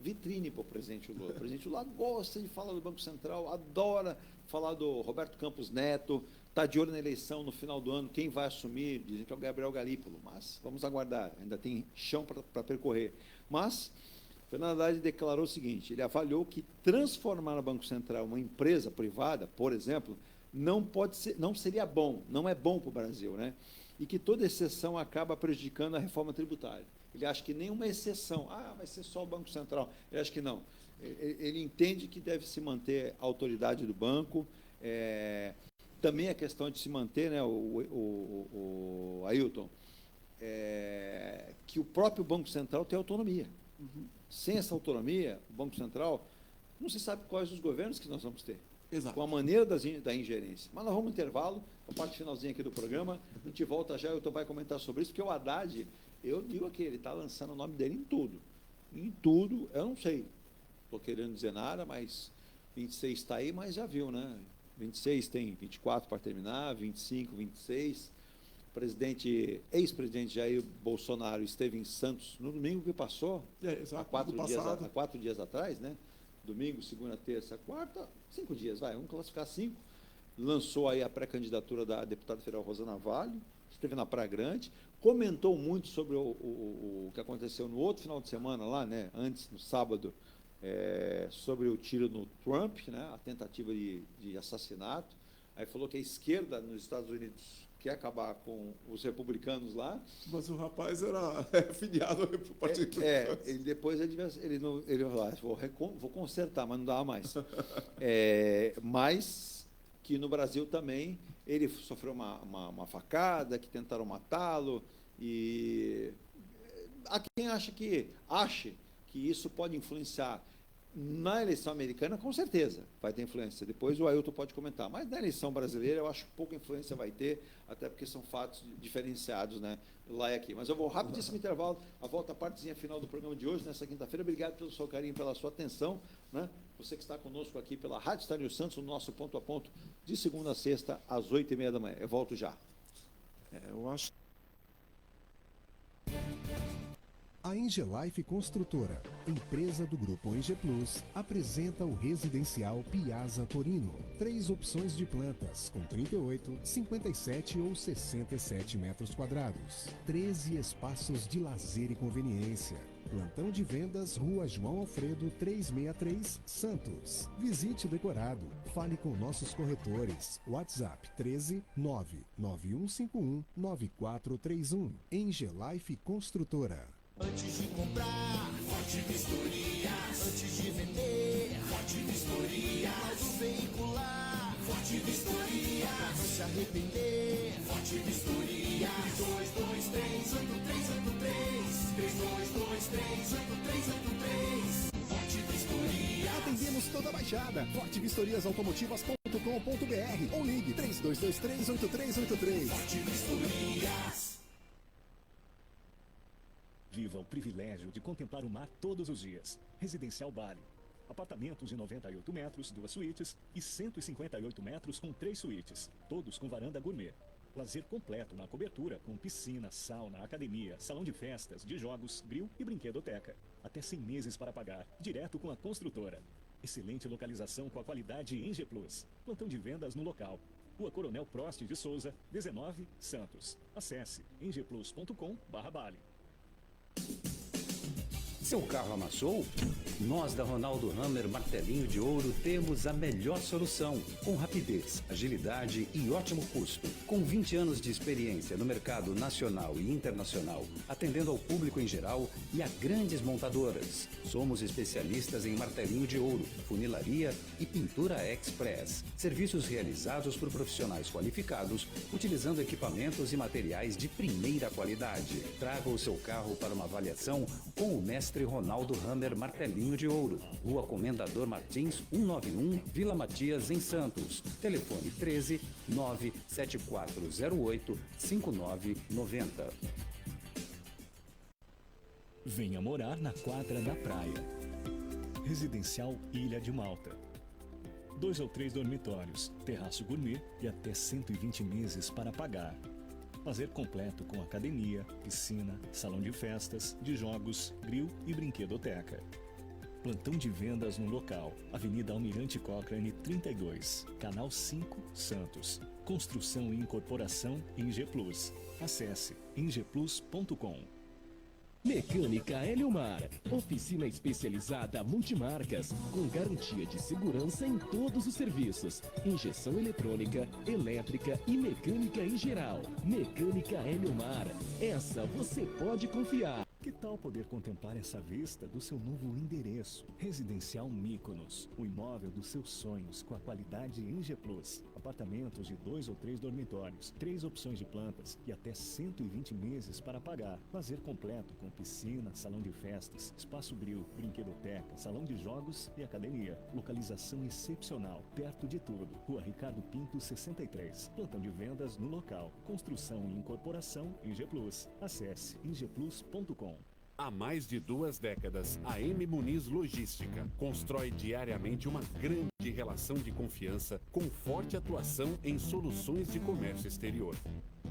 vitrine para o presidente Lula. O presidente Lula gosta de falar do Banco Central, adora falar do Roberto Campos Neto, está de olho na eleição no final do ano, quem vai assumir, dizem que é o Gabriel Galípolo, mas vamos aguardar, ainda tem chão para percorrer. Mas Fernando Haddad declarou o seguinte, ele avaliou que transformar o Banco Central em uma empresa privada, por exemplo, não seria bom, não é bom para o Brasil, né? E que toda exceção acaba prejudicando a reforma tributária. Ele acha que nenhuma exceção, vai ser só o Banco Central. Ele acha que não. Ele entende que deve se manter a autoridade do banco, também a questão de se manter, né, o Ailton, que o próprio Banco Central tem autonomia. Sem essa autonomia, o Banco Central, não se sabe quais os governos que nós vamos ter. Exato. Com a maneira da ingerência. Mas nós vamos no intervalo, a parte finalzinha aqui do programa, a gente volta já, eu vai comentar sobre isso, porque o Haddad, eu digo aqui, ele está lançando o nome dele em tudo. Em tudo, eu não sei, estou querendo dizer nada, mas 26 está aí, mas já viu, né? 26 tem 24 para terminar, 25, 26. Ex-presidente Jair Bolsonaro esteve em Santos no domingo que passou, há 4 dias atrás, né? Domingo, segunda, terça, quarta, 5 dias, vamos classificar 5. Lançou aí a pré-candidatura da deputada federal Rosana Vale, esteve na Praia Grande, comentou muito sobre o que aconteceu no outro final de semana lá, né, antes, no sábado, sobre o tiro no Trump, né, a tentativa de assassinato. Aí falou que a esquerda nos Estados Unidos quer acabar com os republicanos lá. Mas o rapaz era filiado ao Partido Republicano. Ele falou, vou consertar, mas não dá mais. Mas que no Brasil também ele sofreu uma facada, que tentaram matá-lo, e há quem ache que isso pode influenciar na eleição americana, com certeza vai ter influência. Depois o Ailton pode comentar. Mas na eleição brasileira, eu acho que pouca influência vai ter, até porque são fatos diferenciados, né, lá e aqui. Mas eu vou rapidíssimo intervalo, a volta à partezinha final do programa de hoje, nessa quinta-feira. Obrigado pelo seu carinho, pela sua atenção, né? Você que está conosco aqui pela Rádio Estado Santos, no nosso Ponto a Ponto, de segunda a sexta, às 8h30 da manhã. Eu volto já. Eu acho. A Engelife Construtora, empresa do Grupo Enge Plus, apresenta o residencial Piazza Torino. 3 opções de plantas, com 38, 57 ou 67 metros quadrados. 13 espaços de lazer e conveniência. Plantão de vendas, Rua João Alfredo, 363, Santos. Visite o decorado. Fale com nossos corretores. WhatsApp 13 99151 9431. Engelife Construtora. Antes de comprar, Forte Vistorias. Antes de vender, Forte Vistorias. Auto veicular, Forte Vistorias. Pra não se arrepender, Forte Vistorias. 3223-8383. 3223-8383. Forte Vistorias. Atendemos toda a Baixada. fortevistoriasautomotivas.com.br ou ligue 3223-8383. Forte Vistorias. Viva o privilégio de contemplar o mar todos os dias. Residencial Bali. Apartamentos de 98 metros, 2 suítes e 158 metros com 3 suítes, todos com varanda gourmet. Lazer completo na cobertura com piscina, sauna, academia, salão de festas, de jogos, grill e brinquedoteca. Até 100 meses para pagar, direto com a construtora. Excelente localização com a qualidade Enge Plus. Plantão de vendas no local. Rua Coronel Prost de Souza, 19, Santos. Acesse engeplus.com/Bali. Seu carro amassou? Nós da Ronaldo Hammer Martelinho de Ouro temos a melhor solução, com rapidez, agilidade e ótimo custo. Com 20 anos de experiência no mercado nacional e internacional, atendendo ao público em geral e a grandes montadoras. Somos especialistas em martelinho de ouro, funilaria e pintura express. Serviços realizados por profissionais qualificados, utilizando equipamentos e materiais de primeira qualidade. Traga o seu carro para uma avaliação com o mestre Ronaldo Hammer Martelinho de Ouro. Rua Comendador Martins, 191, Vila Matias, em Santos. Telefone 13 97408 5990. Venha morar na quadra da praia. Residencial Ilha de Malta. 2 ou 3 dormitórios, terraço gourmet e até 120 meses para pagar. Lazer completo com academia, piscina, salão de festas, de jogos, grill e brinquedoteca. Plantão de vendas no local. Avenida Almirante Cochrane 32, Canal 5, Santos. Construção e incorporação Enge Plus. Acesse engeplus.com. Mecânica Eliomar, oficina especializada multimarcas, com garantia de segurança em todos os serviços, injeção eletrônica, elétrica e mecânica em geral. Mecânica Eliomar, essa você pode confiar. Que tal poder contemplar essa vista do seu novo endereço? Residencial Mykonos, o imóvel dos seus sonhos com a qualidade Enge Plus. Apartamentos de 2 ou 3 dormitórios, 3 opções de plantas e até 120 meses para pagar. Lazer completo com piscina, salão de festas, espaço grill, brinquedoteca, salão de jogos e academia. Localização excepcional, perto de tudo. Rua Ricardo Pinto, 63. Plantão de vendas no local. Construção e incorporação Enge Plus. Acesse engeplus.com. Há mais de 2 décadas, a M Muniz Logística constrói diariamente uma grande relação de confiança com forte atuação em soluções de comércio exterior.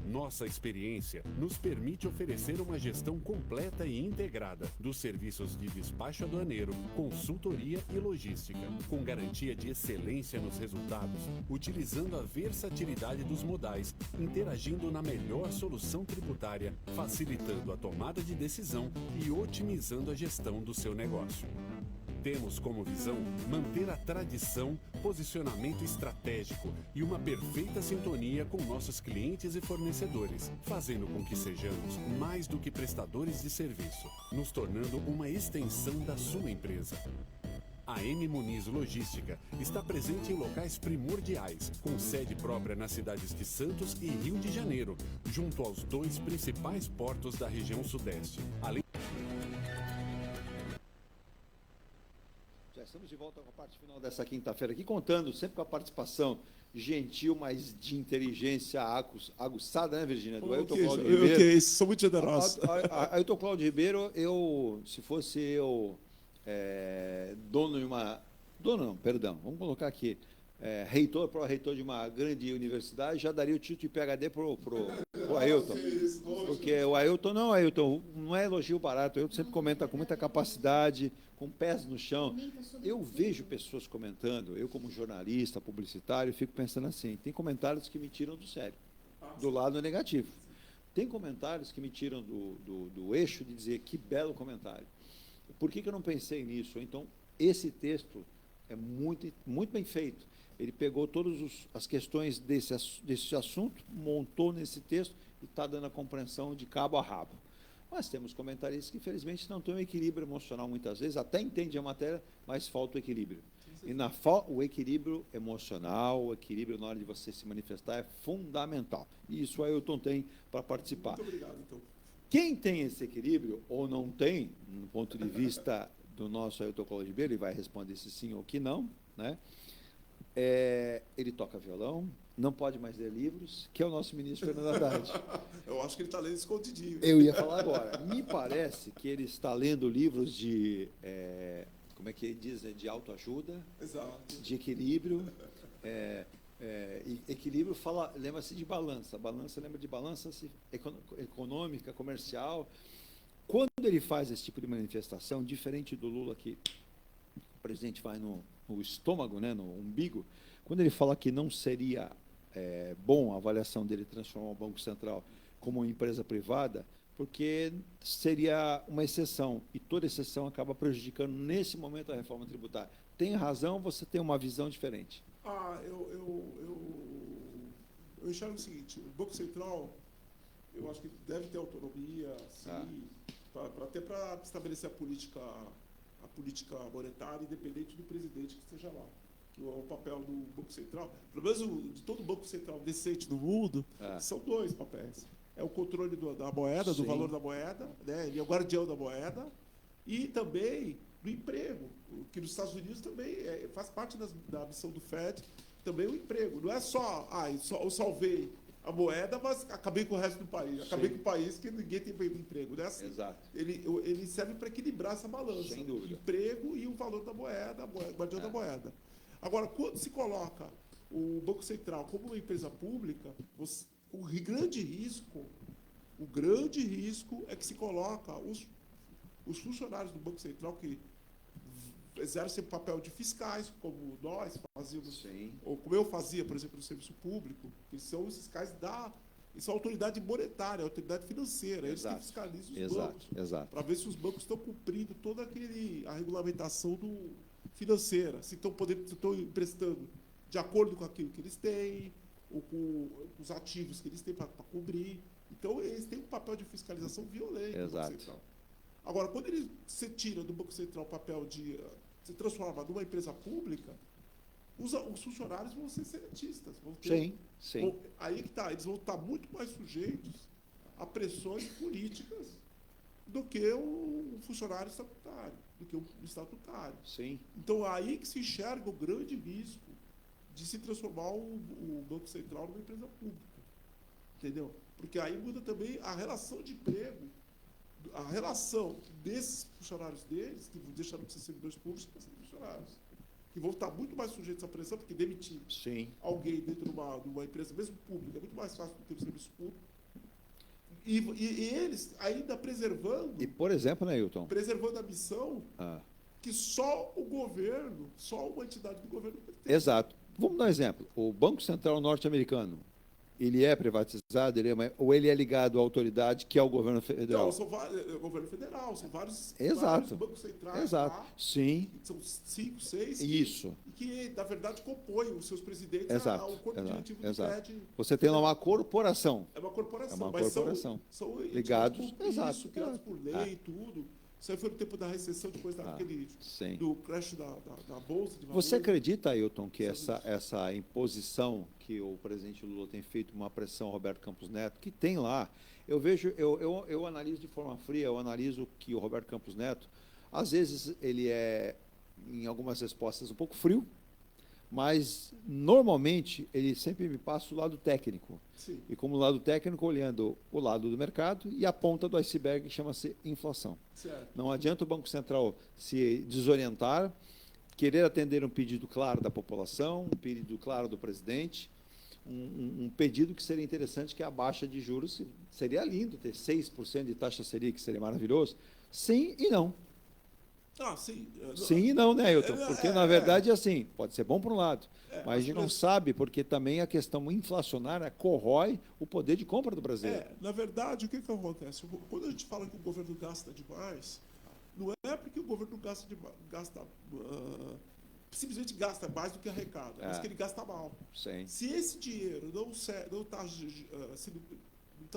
Nossa experiência nos permite oferecer uma gestão completa e integrada dos serviços de despacho aduaneiro, consultoria e logística, com garantia de excelência nos resultados, utilizando a versatilidade dos modais, interagindo na melhor solução tributária, facilitando a tomada de decisão e otimizando a gestão do seu negócio. Temos como visão manter a tradição, posicionamento estratégico e uma perfeita sintonia com nossos clientes e fornecedores, fazendo com que sejamos mais do que prestadores de serviço, nos tornando uma extensão da sua empresa. A M Muniz Logística está presente em locais primordiais, com sede própria nas cidades de Santos e Rio de Janeiro, junto aos 2 principais portos da região sudeste. Além Estamos de volta com a parte final dessa quinta-feira aqui, contando sempre com a participação gentil, mas de inteligência aguçada, né, Virgínia? Do Ailton Cláudio Ribeiro. São muito generosos. Ailton Cláudio Ribeiro, se fosse eu dono de uma... Dono não, perdão, vamos colocar aqui. Pró-reitor de uma grande universidade, já daria o título de PhD pro Ailton. Porque o Ailton não é elogio barato, o Ailton sempre comenta com muita capacidade, com pés no chão. Eu vejo pessoas comentando, eu como jornalista, publicitário, fico pensando assim, tem comentários que me tiram do sério, do lado negativo. Tem comentários que me tiram do eixo de dizer que belo comentário. Por que eu não pensei nisso? Então, esse texto é muito, muito bem feito. Ele pegou todas as questões desse assunto, montou nesse texto e está dando a compreensão de cabo a rabo. Mas temos comentaristas que, infelizmente, não têm um equilíbrio emocional muitas vezes, até entendem a matéria, mas falta o equilíbrio. E o equilíbrio emocional, o equilíbrio na hora de você se manifestar é fundamental. E isso o Ailton tem para participar. Muito obrigado, então. Quem tem esse equilíbrio ou não tem, no ponto de vista do nosso Ailton Cláudio Ribeiro, ele vai responder se sim ou que não, né? Ele toca violão, não pode mais ler livros, que é o nosso ministro Fernando Haddad. Eu acho que ele está lendo escondidinho. Eu ia falar agora. Me parece que ele está lendo livros de, como é que ele diz, de autoajuda, exato, de equilíbrio. Equilíbrio lembra-se de balança. Balança lembra de balança econômica, comercial. Quando ele faz esse tipo de manifestação, diferente do Lula, que o presidente vai no estômago, né, no umbigo, quando ele fala que não seria bom a avaliação dele transformar o Banco Central como uma empresa privada, porque seria uma exceção, e toda exceção acaba prejudicando, nesse momento, a reforma tributária. Tem razão, você tem uma visão diferente. Eu enxergo o seguinte, o Banco Central, eu acho que deve ter autonomia, sim, até para estabelecer a política monetária, independente do presidente que esteja lá. Que é o papel do Banco Central, pelo menos de todo Banco Central decente do mundo, são 2 papéis. É o controle da moeda, do valor da moeda, né? Ele é o guardião da moeda, e também do emprego, que nos Estados Unidos também faz parte da missão do FED, também o emprego. Não é só, eu salvei a moeda, mas acabei com o resto do país. Acabei com o país que ninguém tem emprego. Não é assim. Exato. Ele serve para equilibrar essa balança. Sem dúvida. O emprego e o valor da moeda, o guardião da moeda. Agora, quando se coloca o Banco Central como uma empresa pública, o grande risco é que se coloca os funcionários do Banco Central que exercem o papel de fiscais, como nós fazíamos, ou como eu fazia, por exemplo, no serviço público, que são os fiscais isso é a autoridade monetária, a autoridade financeira, eles que fiscalizam os bancos, para ver se os bancos estão cumprindo toda a regulamentação financeira, se estão emprestando de acordo com aquilo que eles têm, ou com os ativos que eles têm para cobrir. Então, eles têm um papel de fiscalização violento no Banco Central. Agora, quando você tira do Banco Central o papel de se transformar numa empresa pública, os funcionários vão ser seletistas. Sim. Aí que está, eles vão estar muito mais sujeitos a pressões políticas do que o funcionário estatutário, do que o estatutário. Sim. Então, aí que se enxerga o grande risco de se transformar o Banco Central numa empresa pública. Entendeu? Porque aí muda também a relação de emprego, a relação desses funcionários deles, que deixaram de ser servidores públicos, para ser funcionários, que vão estar muito mais sujeitos à pressão, porque demitir alguém dentro de uma empresa, mesmo pública, é muito mais fácil do que no serviço público, E eles ainda preservando, E, por exemplo, né, Hilton? preservando a missão Ah, que só o governo, só uma entidade do governo tem. exato. Vamos dar um exemplo. O Banco Central norte-americano, ele é privatizado, ou ele é ligado à autoridade que é o governo federal? Não, são vários, o governo federal, são vários, Exato. vários bancos centrais. Exato. Lá, Sim. são 5, 6. Isso. E que, na verdade, compõem os seus presidentes Exato. ao corpo diretivo do Exato. FED. Você tem lá uma corporação. É uma corporação. É uma mas corporação. São Ligados. entidades Exato. isso, criados por lei e tudo. Isso aí foi no tempo da recessão, depois daquele, Sim. do crash da Bolsa de Você Valores. acredita, Ailton, que essa imposição que o presidente Lula tem feito, uma pressão ao Roberto Campos Neto, que tem lá, eu analiso de forma fria, eu analiso que o Roberto Campos Neto, às vezes ele é, em algumas respostas, um pouco frio, mas normalmente ele sempre me passa o lado técnico. Sim. E como lado técnico, olhando o lado do mercado e a ponta do iceberg, que chama-se inflação. Certo. Não adianta o Banco Central se desorientar, querer atender um pedido claro da população, um pedido claro do presidente, um pedido que seria interessante, que é a baixa de juros. Seria lindo ter 6% de taxa Selic, que seria maravilhoso. Sim e não. Ah, sim. Sim e não, né, Ailton? Porque, na verdade, assim, pode ser bom para um lado, mas a gente não sabe, porque também a questão inflacionária corrói o poder de compra do brasileiro. Na verdade, o que acontece? Quando a gente fala que o governo gasta demais, não é porque o governo simplesmente gasta mais do que arrecada, mas que ele gasta mal. Sim. Se esse dinheiro não está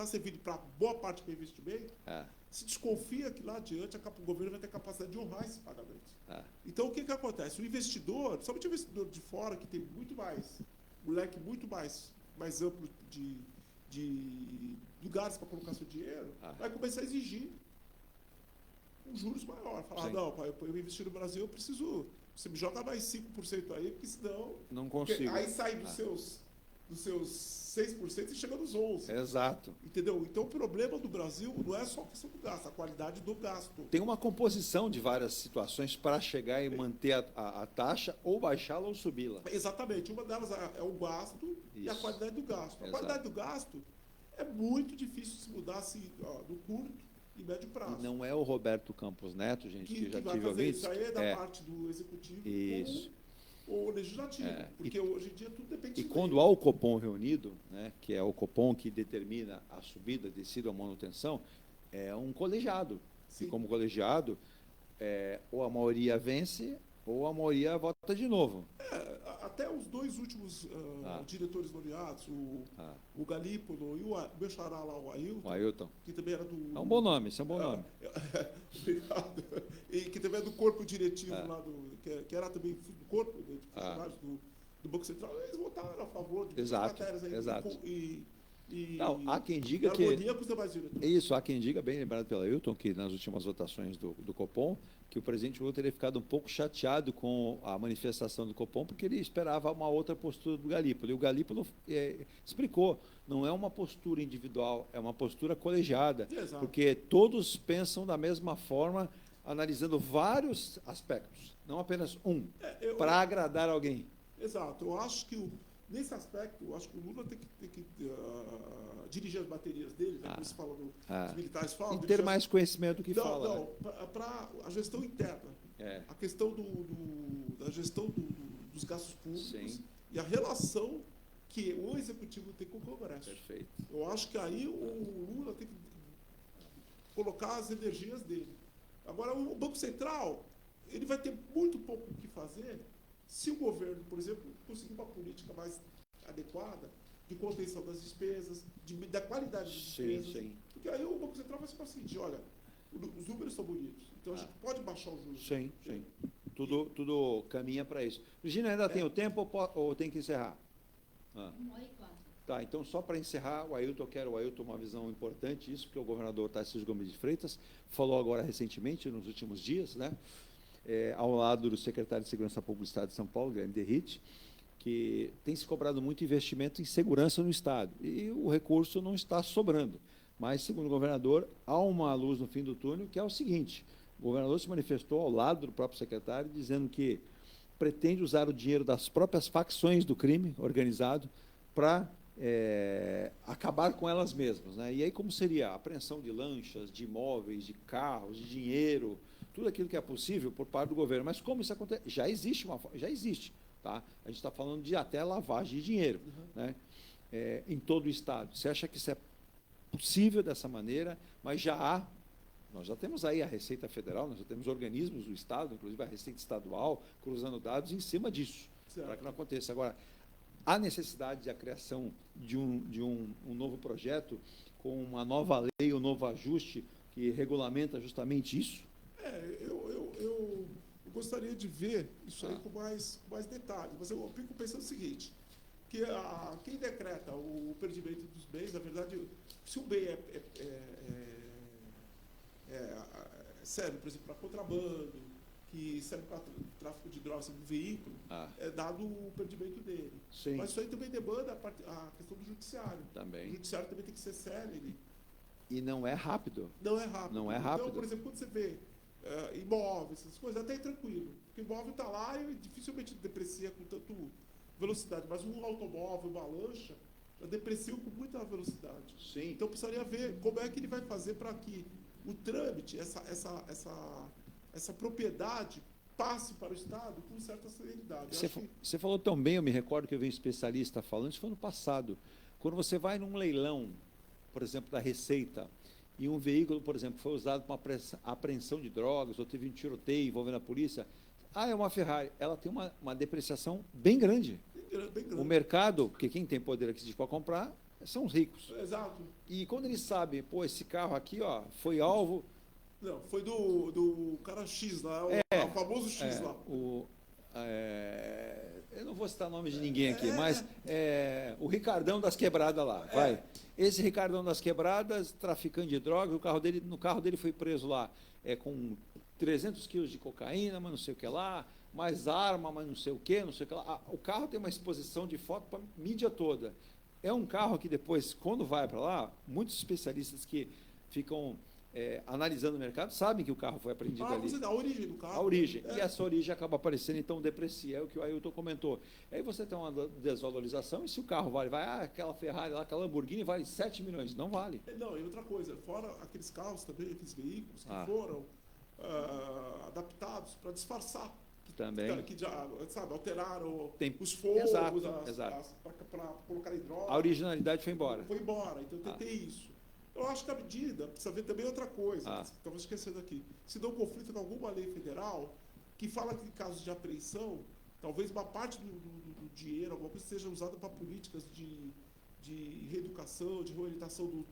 servindo para boa parte para investimento, se desconfia que lá adiante o governo vai ter capacidade de honrar esses pagamentos. Então, o que acontece? O investidor, principalmente o investidor de fora, que tem um leque muito mais amplo de lugares para colocar seu dinheiro, vai começar a exigir juros maior. Falar, não, para eu investir no Brasil, eu preciso... Você me joga mais 5% aí, porque senão... Não consigo. Aí sai dos seus 6% e chega nos 11%. Exato. Entendeu? Então, o problema do Brasil não é só a questão do gasto, a qualidade do gasto. Tem uma composição de várias situações para chegar e manter a taxa, ou baixá-la ou subi-la. Exatamente. Uma delas é o gasto e a qualidade do gasto. A qualidade do gasto é muito difícil se mudar assim, no curto e médio prazo. E não é o Roberto Campos Neto, gente, que já vai tive fazer ouvintes. Isso aí é da parte do executivo ou legislativo. Porque hoje em dia tudo depende E quando há o Copom reunido, né, que é o Copom que determina a subida, decide a manutenção, é um colegiado. Sim. E como colegiado, ou a maioria vence ou a maioria vota de novo. Até os dois últimos diretores nomeados, o Galípolo e o meu xará lá, o Ailton, que também era do... É um bom nome, isso é um bom nome. Obrigado. E que também é do corpo diretivo lá, que era também do corpo de funcionários do Banco Central, eles votaram a favor de matérias aí. Exato. Não, há quem diga que... Isso, há quem diga, bem lembrado pela Ailton, que nas últimas votações do Copom, que o presidente Lula teria ficado um pouco chateado com a manifestação do Copom, porque ele esperava uma outra postura do Galípolo. E o Galípolo explicou, não é uma postura individual, é uma postura colegiada, porque todos pensam da mesma forma, analisando vários aspectos, não apenas para agradar alguém. Exato. Eu acho que nesse aspecto, eu acho que o Lula tem que dirigir as baterias dele, como se fala os militares falam. E ter mais conhecimento do que fala. Não, para a gestão interna. A questão da gestão dos gastos públicos e a relação que o Executivo tem com o Congresso. Perfeito. Eu acho que aí o Lula tem que colocar as energias dele. Agora, o Banco Central, ele vai ter muito pouco o que fazer se o governo, por exemplo, conseguir uma política mais adequada de contenção das despesas, da qualidade das despesas. Sim. Porque aí o Banco Central vai ser assim, olha, os números são bonitos, então a gente pode baixar os juros. Sim. Tudo caminha para isso. Regina, ainda tem o tempo ou tem que encerrar? 1h04. Tá, então só para encerrar, eu quero o Ailton uma visão importante, isso que o governador Tarcísio Gomes de Freitas falou agora recentemente, nos últimos dias, né? Ao lado do secretário de Segurança Pública do Estado de São Paulo, Guilherme Derrite, que tem se cobrado muito investimento em segurança no Estado. E o recurso não está sobrando. Mas, segundo o governador, há uma luz no fim do túnel, que é o seguinte: o governador se manifestou ao lado do próprio secretário, dizendo que pretende usar o dinheiro das próprias facções do crime organizado para acabar com elas mesmas, né? E aí como seria a apreensão de lanchas, de imóveis, de carros, de dinheiro, tudo aquilo que é possível por parte do governo. Mas como isso acontece? Já existe, tá? A gente está falando de até lavagem de dinheiro, né? Em todo o estado. Você acha que isso é possível dessa maneira? Mas nós já temos aí a Receita Federal, nós já temos organismos do estado, inclusive a Receita Estadual, cruzando dados em cima disso, para que não aconteça. Agora, há necessidade de a criação de um novo projeto com uma nova lei, um novo ajuste que regulamenta justamente isso? Eu gostaria de ver isso aí com mais detalhes, mas eu fico pensando o seguinte, que quem decreta o perdimento dos bens, na verdade, se o bem serve, por exemplo, para contrabando, que serve para tráfico de drogas no veículo, é dado o perdimento dele. Sim. Mas isso aí também demanda a questão do judiciário. Também. O judiciário também tem que ser célere. E não é rápido. Não é rápido. Não é rápido. Então, por exemplo, quando você vê imóveis, essas coisas, até é tranquilo. Porque o imóvel está lá e dificilmente deprecia com tanta velocidade. Mas um automóvel, uma lancha, já deprecia com muita velocidade. Sim. Então, precisaria ver como é que ele vai fazer para que o trâmite, essa propriedade passe para o Estado com certa celeridade. Você falou tão bem, eu me recordo que eu vi um especialista falando, isso foi no passado. Quando você vai num leilão, por exemplo, da Receita, e um veículo, por exemplo, foi usado para uma apreensão de drogas, ou teve um tiroteio envolvendo a polícia, é uma Ferrari, ela tem uma depreciação bem grande. Bem grande. O mercado, porque quem tem poder aquisitivo para comprar, são os ricos. Exato. E quando eles sabem, esse carro aqui, foi alvo... Não, foi do cara X lá, o famoso X lá. Eu não vou citar nome de ninguém aqui, mas o Ricardão das Quebradas lá, vai. Esse Ricardão das Quebradas, traficante de drogas, no carro dele foi preso lá com 300 quilos de cocaína, mas não sei o que lá, mais arma, mas não sei o que lá. O carro tem uma exposição de foto para a mídia toda. É um carro que depois, quando vai para lá, muitos especialistas que ficam analisando o mercado sabem que o carro foi apreendido ali. Você dá a origem do carro. A origem. E essa origem acaba aparecendo, então deprecia, é o que o Ailton comentou. Aí você tem uma desvalorização, e se o carro vale, aquela Ferrari lá, aquela Lamborghini vale 7 milhões, não vale. Não, e outra coisa, fora aqueles carros também, aqueles veículos que foram adaptados para disfarçar. Também. Que já, sabe, alteraram os fogos, para colocar em droga. A originalidade foi embora. Foi embora, então tem isso. Eu acho que a medida precisa ver também outra coisa, que estava esquecendo aqui. Se dá um conflito com alguma lei federal que fala que em casos de apreensão, talvez uma parte do dinheiro, alguma coisa, seja usada para políticas de reeducação, de reorientação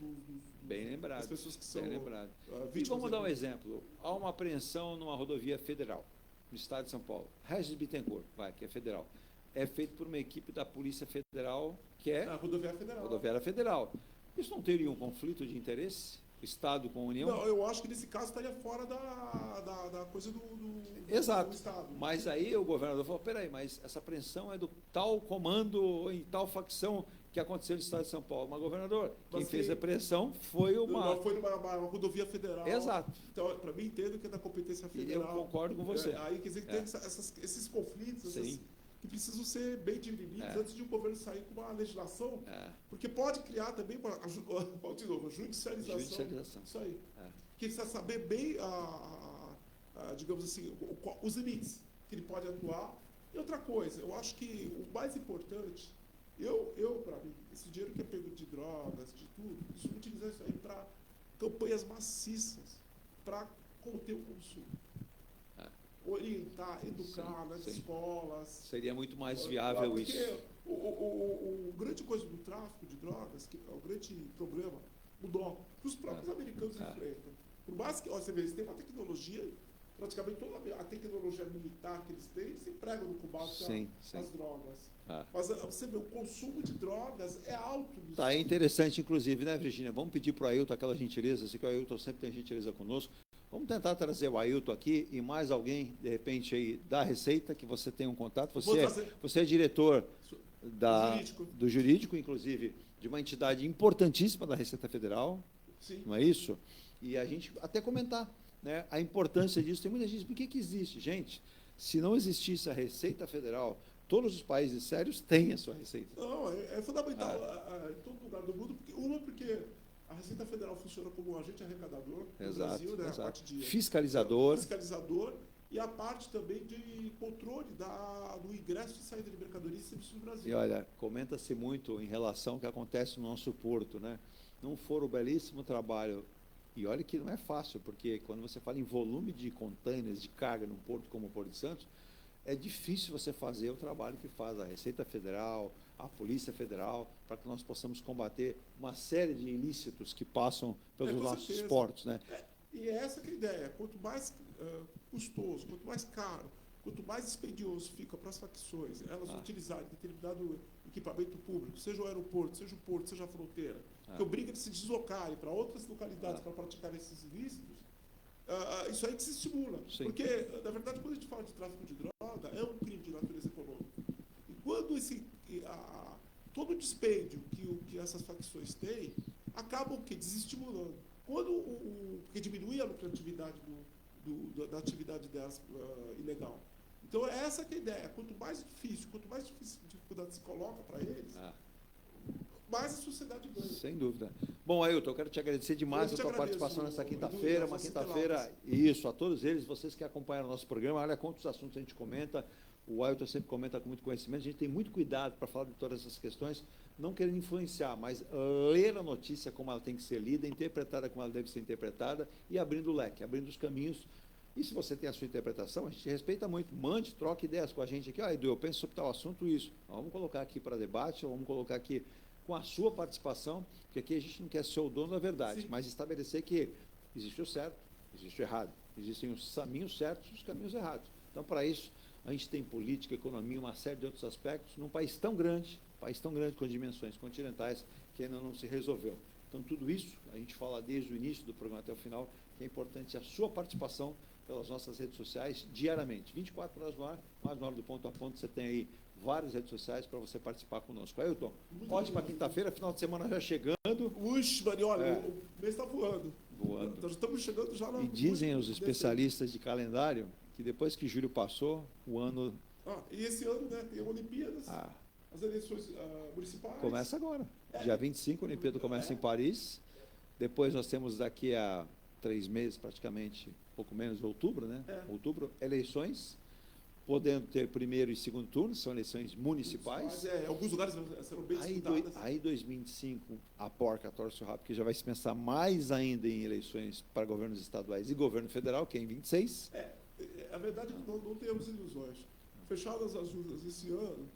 das pessoas que são vítimas. E vamos dar um exemplo. Há uma apreensão numa rodovia federal, no estado de São Paulo. Regis Bittencourt, que é federal. É feito por uma equipe da Polícia Federal, que é a Rodoviária Federal. Isso não teria um conflito de interesse? Estado com a União? Não, eu acho que nesse caso estaria fora da coisa do Exato. Estado. Mas aí o governador falou, peraí, mas essa apreensão é do tal comando ou em tal facção que aconteceu no estado de São Paulo. Mas, governador, quem fez a apreensão foi uma... Foi numa rodovia federal. Exato. Então, para mim, entendo que é da competência federal. Eu concordo com você. Aí, quer dizer, que tem esses conflitos, que precisam ser bem divididos antes de um governo sair com uma legislação, porque pode criar também uma judicialização. Isso aí. Porque precisa saber bem, digamos assim, os limites que ele pode atuar. E outra coisa, eu acho que o mais importante, para mim, esse dinheiro que é pego de drogas, de tudo, utilizar isso aí para campanhas maciças, para conter o consumo. Orientar, educar nas escolas. Seria muito mais viável isso. O grande coisa do tráfico de drogas, que é o grande problema, o dó, que os próprios americanos enfrentam. Por mais que, você vê, eles têm uma tecnologia, praticamente toda a tecnologia militar que eles têm, eles empregam no combate às drogas. Mas você vê, o consumo de drogas é alto. É interessante, inclusive, né, Virgínia? Vamos pedir para o Ailton aquela gentileza, assim que o Ailton sempre tem gentileza conosco. Vamos tentar trazer o Ailton aqui e mais alguém, de repente, aí da Receita, que você tem um contato. Você é diretor do jurídico, inclusive, de uma entidade importantíssima da Receita Federal. Sim. Não é isso? E a gente até comentar, né, a importância disso. Tem muita gente, por que existe? Gente, se não existisse a Receita Federal, Todos os países sérios têm a sua receita. Não, é fundamental em todo lugar do mundo, porque a Receita Federal funciona como um agente arrecadador no Brasil, né? A parte de fiscalizador, e a parte também de controle do ingresso e saída de mercadorias e serviços no Brasil. E olha, comenta-se muito em relação ao que acontece no nosso porto, né? Não for o belíssimo trabalho, e olha que não é fácil, porque quando você fala em volume de containers, de carga num porto como o Porto de Santos, é difícil você fazer o trabalho que faz a Receita Federal, a Polícia Federal, para que nós possamos combater uma série de ilícitos que passam pelos nossos portos, né? E é essa que é a ideia. Quanto mais custoso, quanto mais caro, quanto mais dispendioso fica para as facções elas utilizarem determinado equipamento público, seja o aeroporto, seja o porto, seja a fronteira, que obriga a se deslocarem para outras localidades para praticar esses ilícitos, isso aí desestimula. Sim. Porque, na verdade, quando a gente fala de tráfico de droga, é um crime de natureza econômica. E quando todo o dispêndio que essas facções têm, acabam desestimulando. Quando porque diminui a lucratividade da atividade delas ilegal. Então, é essa que é a ideia. Quanto mais difícil dificuldade se coloca para eles, mais a sociedade ganha. Sem dúvida. Bom, Ailton, eu quero te agradecer demais a tua participação nessa quinta-feira. Uma quinta-feira, isso, a todos eles, vocês que acompanharam o nosso programa, olha quantos assuntos a gente comenta. O Ailton sempre comenta com muito conhecimento. A gente tem muito cuidado para falar de todas essas questões, não querendo influenciar, mas ler a notícia como ela tem que ser lida, interpretada como ela deve ser interpretada e abrindo o leque, abrindo os caminhos. E se você tem a sua interpretação, a gente respeita muito. Mande, troque ideias com a gente aqui. Edu, eu penso sobre tal assunto isso. Vamos colocar aqui para debate, ou vamos colocar aqui com a sua participação, porque aqui a gente não quer ser o dono da verdade, Sim. mas estabelecer que existe o certo, existe o errado. Existem os caminhos certos e os caminhos errados. Então, para isso, a gente tem política, economia, uma série de outros aspectos, num país tão grande com dimensões continentais, que ainda não se resolveu. Então, tudo isso, a gente fala desde o início do programa até o final, que é importante a sua participação pelas nossas redes sociais diariamente. 24 horas no ar, mais na hora do ponto a ponto, você tem aí várias redes sociais para você participar conosco. Ailton, ótima quinta-feira, final de semana já chegando. Uxe, Maria, olha, o mês está voando. Voando. Nós estamos chegando já na... E dizem os especialistas de calendário que depois que julho passou, o ano... e esse ano, né, tem a Olimpíadas, as eleições municipais. Começa agora. Dia 25, a Olimpíada começa em Paris. Depois nós temos daqui a 3 meses, praticamente, pouco menos, outubro, né? Outubro, eleições, podendo ter primeiro e segundo turno, são eleições municipais. Alguns lugares serão bem disputadas. Aí 2025, a porca torce o rabo, porque já vai se pensar mais ainda em eleições para governos estaduais e governo federal, que é em 26. A verdade é que não temos ilusões. Fechadas as urnas esse ano,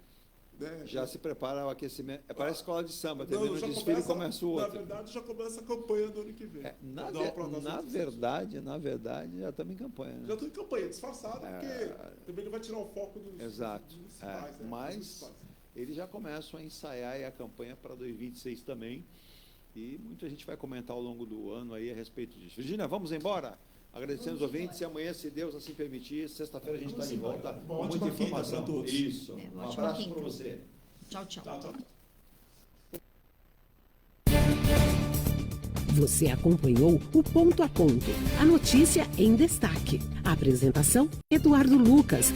né, já se prepara o aquecimento. Parece escola de samba, termina o desfile e começa o outro. Na verdade, já começa a campanha do ano que vem. Na verdade, já estamos em campanha. Né? Já estamos em campanha, disfarçada, porque também não vai tirar o foco dos municipais. Mas eles já começam a ensaiar a campanha para 2026 também. E muita gente vai comentar ao longo do ano aí a respeito disso. Virgínia, vamos embora? Agradecendo os ouvintes e amanhã, se Deus assim permitir, sexta-feira a gente está de volta com muita informação. Isso. Um abraço para você. Tchau, tchau. Você acompanhou o Ponto a Ponto, a notícia em destaque. A apresentação, Eduardo Lucas.